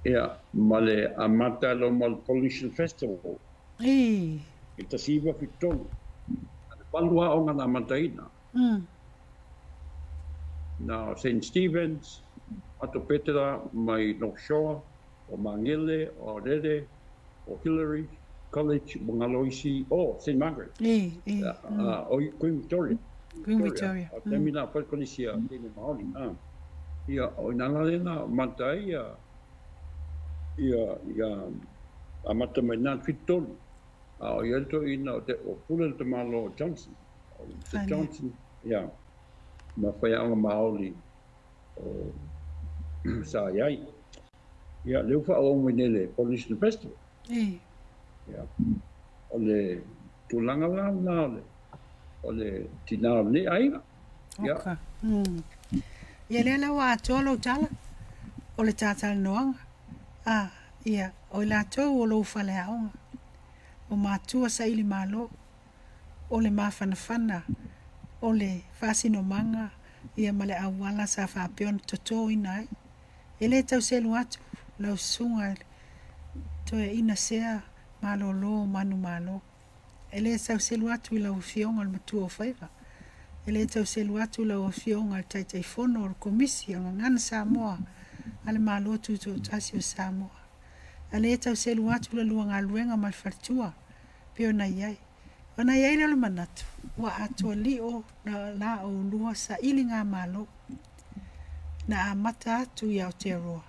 Ia, male amata lo mal Pollution Festival. I. I tasiwa fitolu. Palua o ngana amataina. Na St. Stephen's, Ato Petra, mai North Shore, o Mangele, o Rere, o Hillary College, Mangaloisi, o St. Margaret. O Queen Victoria. Queen Victoria. O temina Falconisia, tēne maoni. Ia, o inangalena matai, ia amata mai nā fitolu. O ielto ina o pula te malo Johnson. Johnson, ia. Ma whaianga maoli o sa iai. Ia, leu wha o mwenele Pollution Festival. Ia. O le tūlanga lana, o le tina le ainga. Oka. Ia lea lau atoa lau tala. O le tātala noanga. Ia, o le atou o lau whale aonga. O mātua sa ili malo. O le mawhanawhana. O le whasino manga. Ia male awala sa whapeon toto ina e. E le tau selu atu. Lau sunga. Toe ina sea. Malo lo manu malo. E le tau selu atu i lau fionga le matua o whaiva. E le tau selu atu lau fionga le taitai fono o le komisi. O ngana Samoa. Ale malo tuto tasi o Samoa. E le tau selu atu la luanga luenga malfartua. Pio na iai. Ona iai le manatu. Wa atua li o la o lua sa ili ngā malo. Na amata atu i Aotearoa.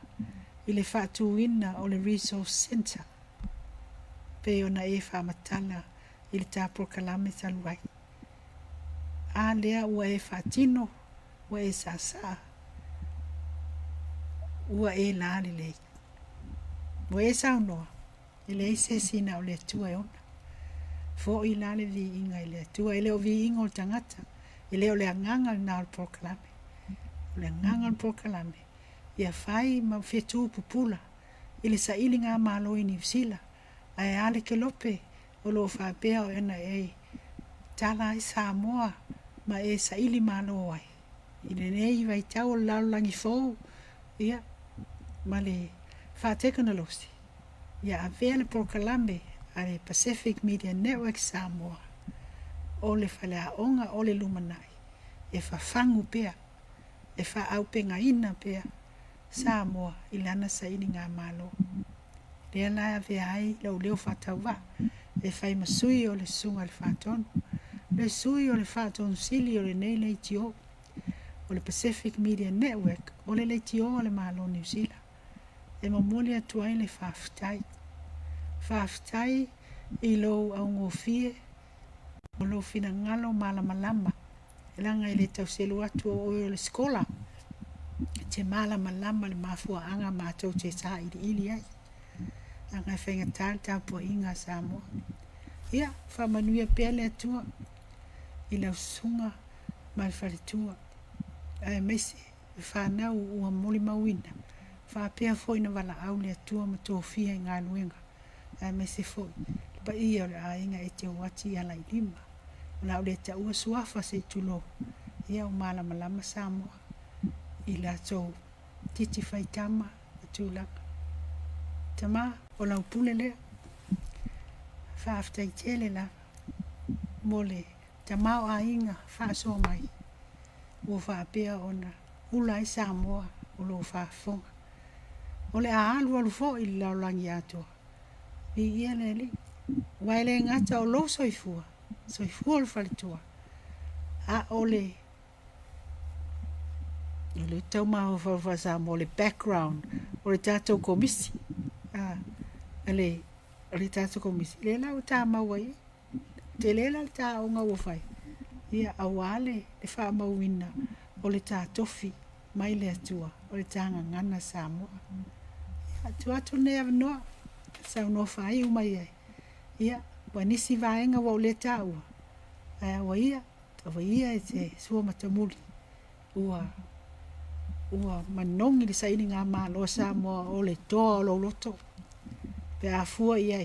I le whātu ina o le Resource Center. Pe ona e whamatala i le tāpura kalame taluai. A lea ua e whātino, ua e sāsā. Ua e lāli lei. Ua e saunoa. I le se sina o le tua e ona. Fo i lale vi inga i le tua. I le o vi inga o le tangata. I le o le anganga na o le prokalame. O le anganga o le prokalame. Ia whai ma whetu pupula. I le sa ili ngā malo i Nivsila. Ai ale ke lope. O lo whapea o ena e. Tala i Samoa. Ma e sa ili malo ai. I le nei vai tau o laulangi fōu. Ia. Ma le whateka na losi. Ia a vea le prokalame. Ale Pacific Media Network Samoa. O le whalea onga o le lumanai. E whafangu pea. E whaaupenga ina pea. Samoa ilana sa ini ngā malo. Lea lai a vea ai lau leo whatau wa. E whai masui o le sunga le whatonu. Le sui o le whatonu sili o le nei le tio. O le Pacific Media Network. O le tio o le malo New Zealand. E mamoli atuai le whaftai. Whaftai i lo au ngofie. O lo fina ngalo malamalama. E langa i le tau selu atu o le skola. Te malamalama le mafua anga mātou te sa ili ai. Anga whenga tātau po inga Samoa. Ia, whamanuia pia le atua. I lau sunga mai wharitua. Ai mese, whanau ua moli mawina. Whapea foi na wala au le atua ma tōwhia i ngā luenga. Ai mese foi. Pa ia le a inga e te wati ala i lima. Lau le ta ua suafa se tulo. Ia o malamalama Samoa. I la tau titi whaitama a tūlanga. Tama o lau pule lea. Whaaftai tele la. Mole tama o a inga whaaso mai. O whaapea o na ula i Samoa o lo whaafonga. O le a alu alu fo i lau langi atua. I ia le li. Waile ngata o lo soifua. Soifua o le whalitua. A o le le tau maho whawhasa mo le background o le tātou komisi. Le tātou komisi. Le lau tā mawai. Te le lau tā o ngā wawhai. Ia awale le wha mawina o le tātofi mai le atua o le tānga ngana Samoa. Ia tuatu ne avanoa. Sau no whai umai ai. Ia wanisi vaenga wau le tāua. Awa ia. Tawa ia e te sua matamuli. Ua manongi le saini ngā malo Samoa o le toa o lo loto. pe a fua ia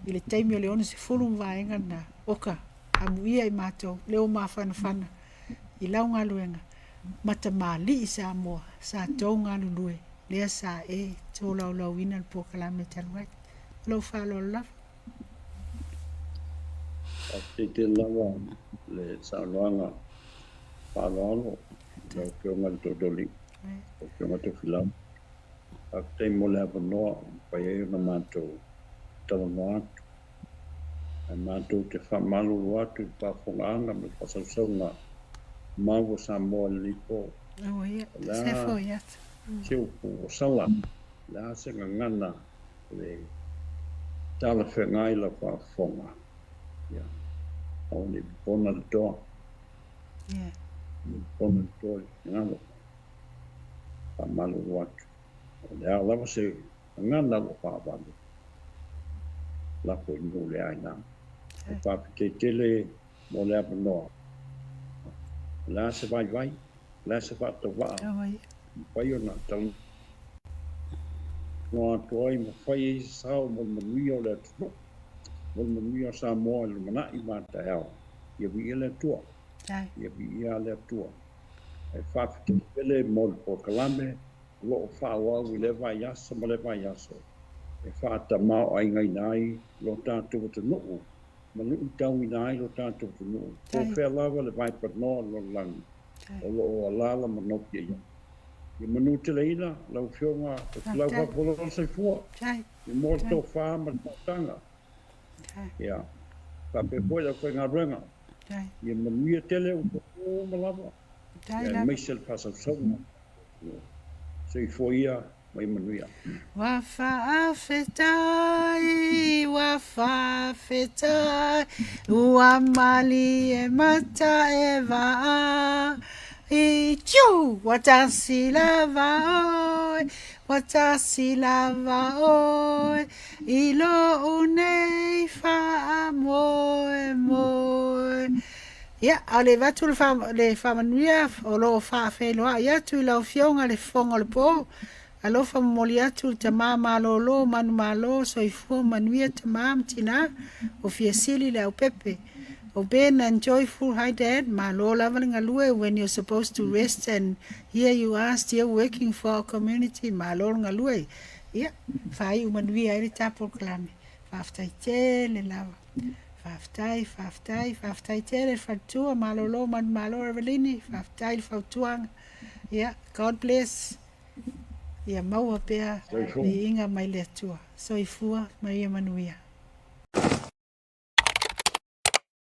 i le taimi o le ona se fulu vaenga na oka a muia i mātou leo mawhanawhana i lau ngā luenga mata mali i sa moa sa tau ngā lulue lea sa e tō lau lau ina le pokalame taluai lau whalo lafa te lawa le sa loanga whaloalo lau kionga le tōdoli o kionga te whilam a te mo le apanoa pai e na mātou talanoa atu a mātou te whamalulu atu i pāwhongaanga me whasausaunga maua sa moa le lipo se fo ia se upu o sala le ase ngana le tala whengai la whawhonga ia au ni pona le toa pona le toa ngalo whamalulu atu le a lava se ngana lo whawalo lako i ngu le aina e whapike tele mo le apanoa la se vai la se fatto va poi ona tau no toi mo fai sao mo mio le tu mo mio sa mo le mana I mata ia vi le tua ia vi le tua e fapike tele mo po kalame lo fa wa le vai asa mo le vai asa e fata ma ai ngai nai lo tanto te no manu tau nai lo tanto te no ko fe lava le vai per no lo lang o lala manopia ia i manu te leila lau fionga lau whapolo se fua i morto whama tanga ia ka pe poe la koe ngā renga i manuia tele o malawa ia meisel pasal sauna se I foia mai manuia wa whaafetai ua mali e mata e waa I chu watasi lava oi ilo unei fa moe ia ale vatu le fa manuia o lo fa feloa ia tu la fionga le fonga le po alo fa moli atu te mama lo manu malo so I fu manuia te mam tina o fiesili le au pepe o ben and joyful hi dad malo leveling alue when you're supposed to rest and here you are still working for our community malo ngalue ia fai u manuia ele tapo klame faftai tele lava faftai tele fatua malo man malo Evelini faftai fautuanga ia God bless ia maua pea I inga mai le tua so I fua Maria Manuia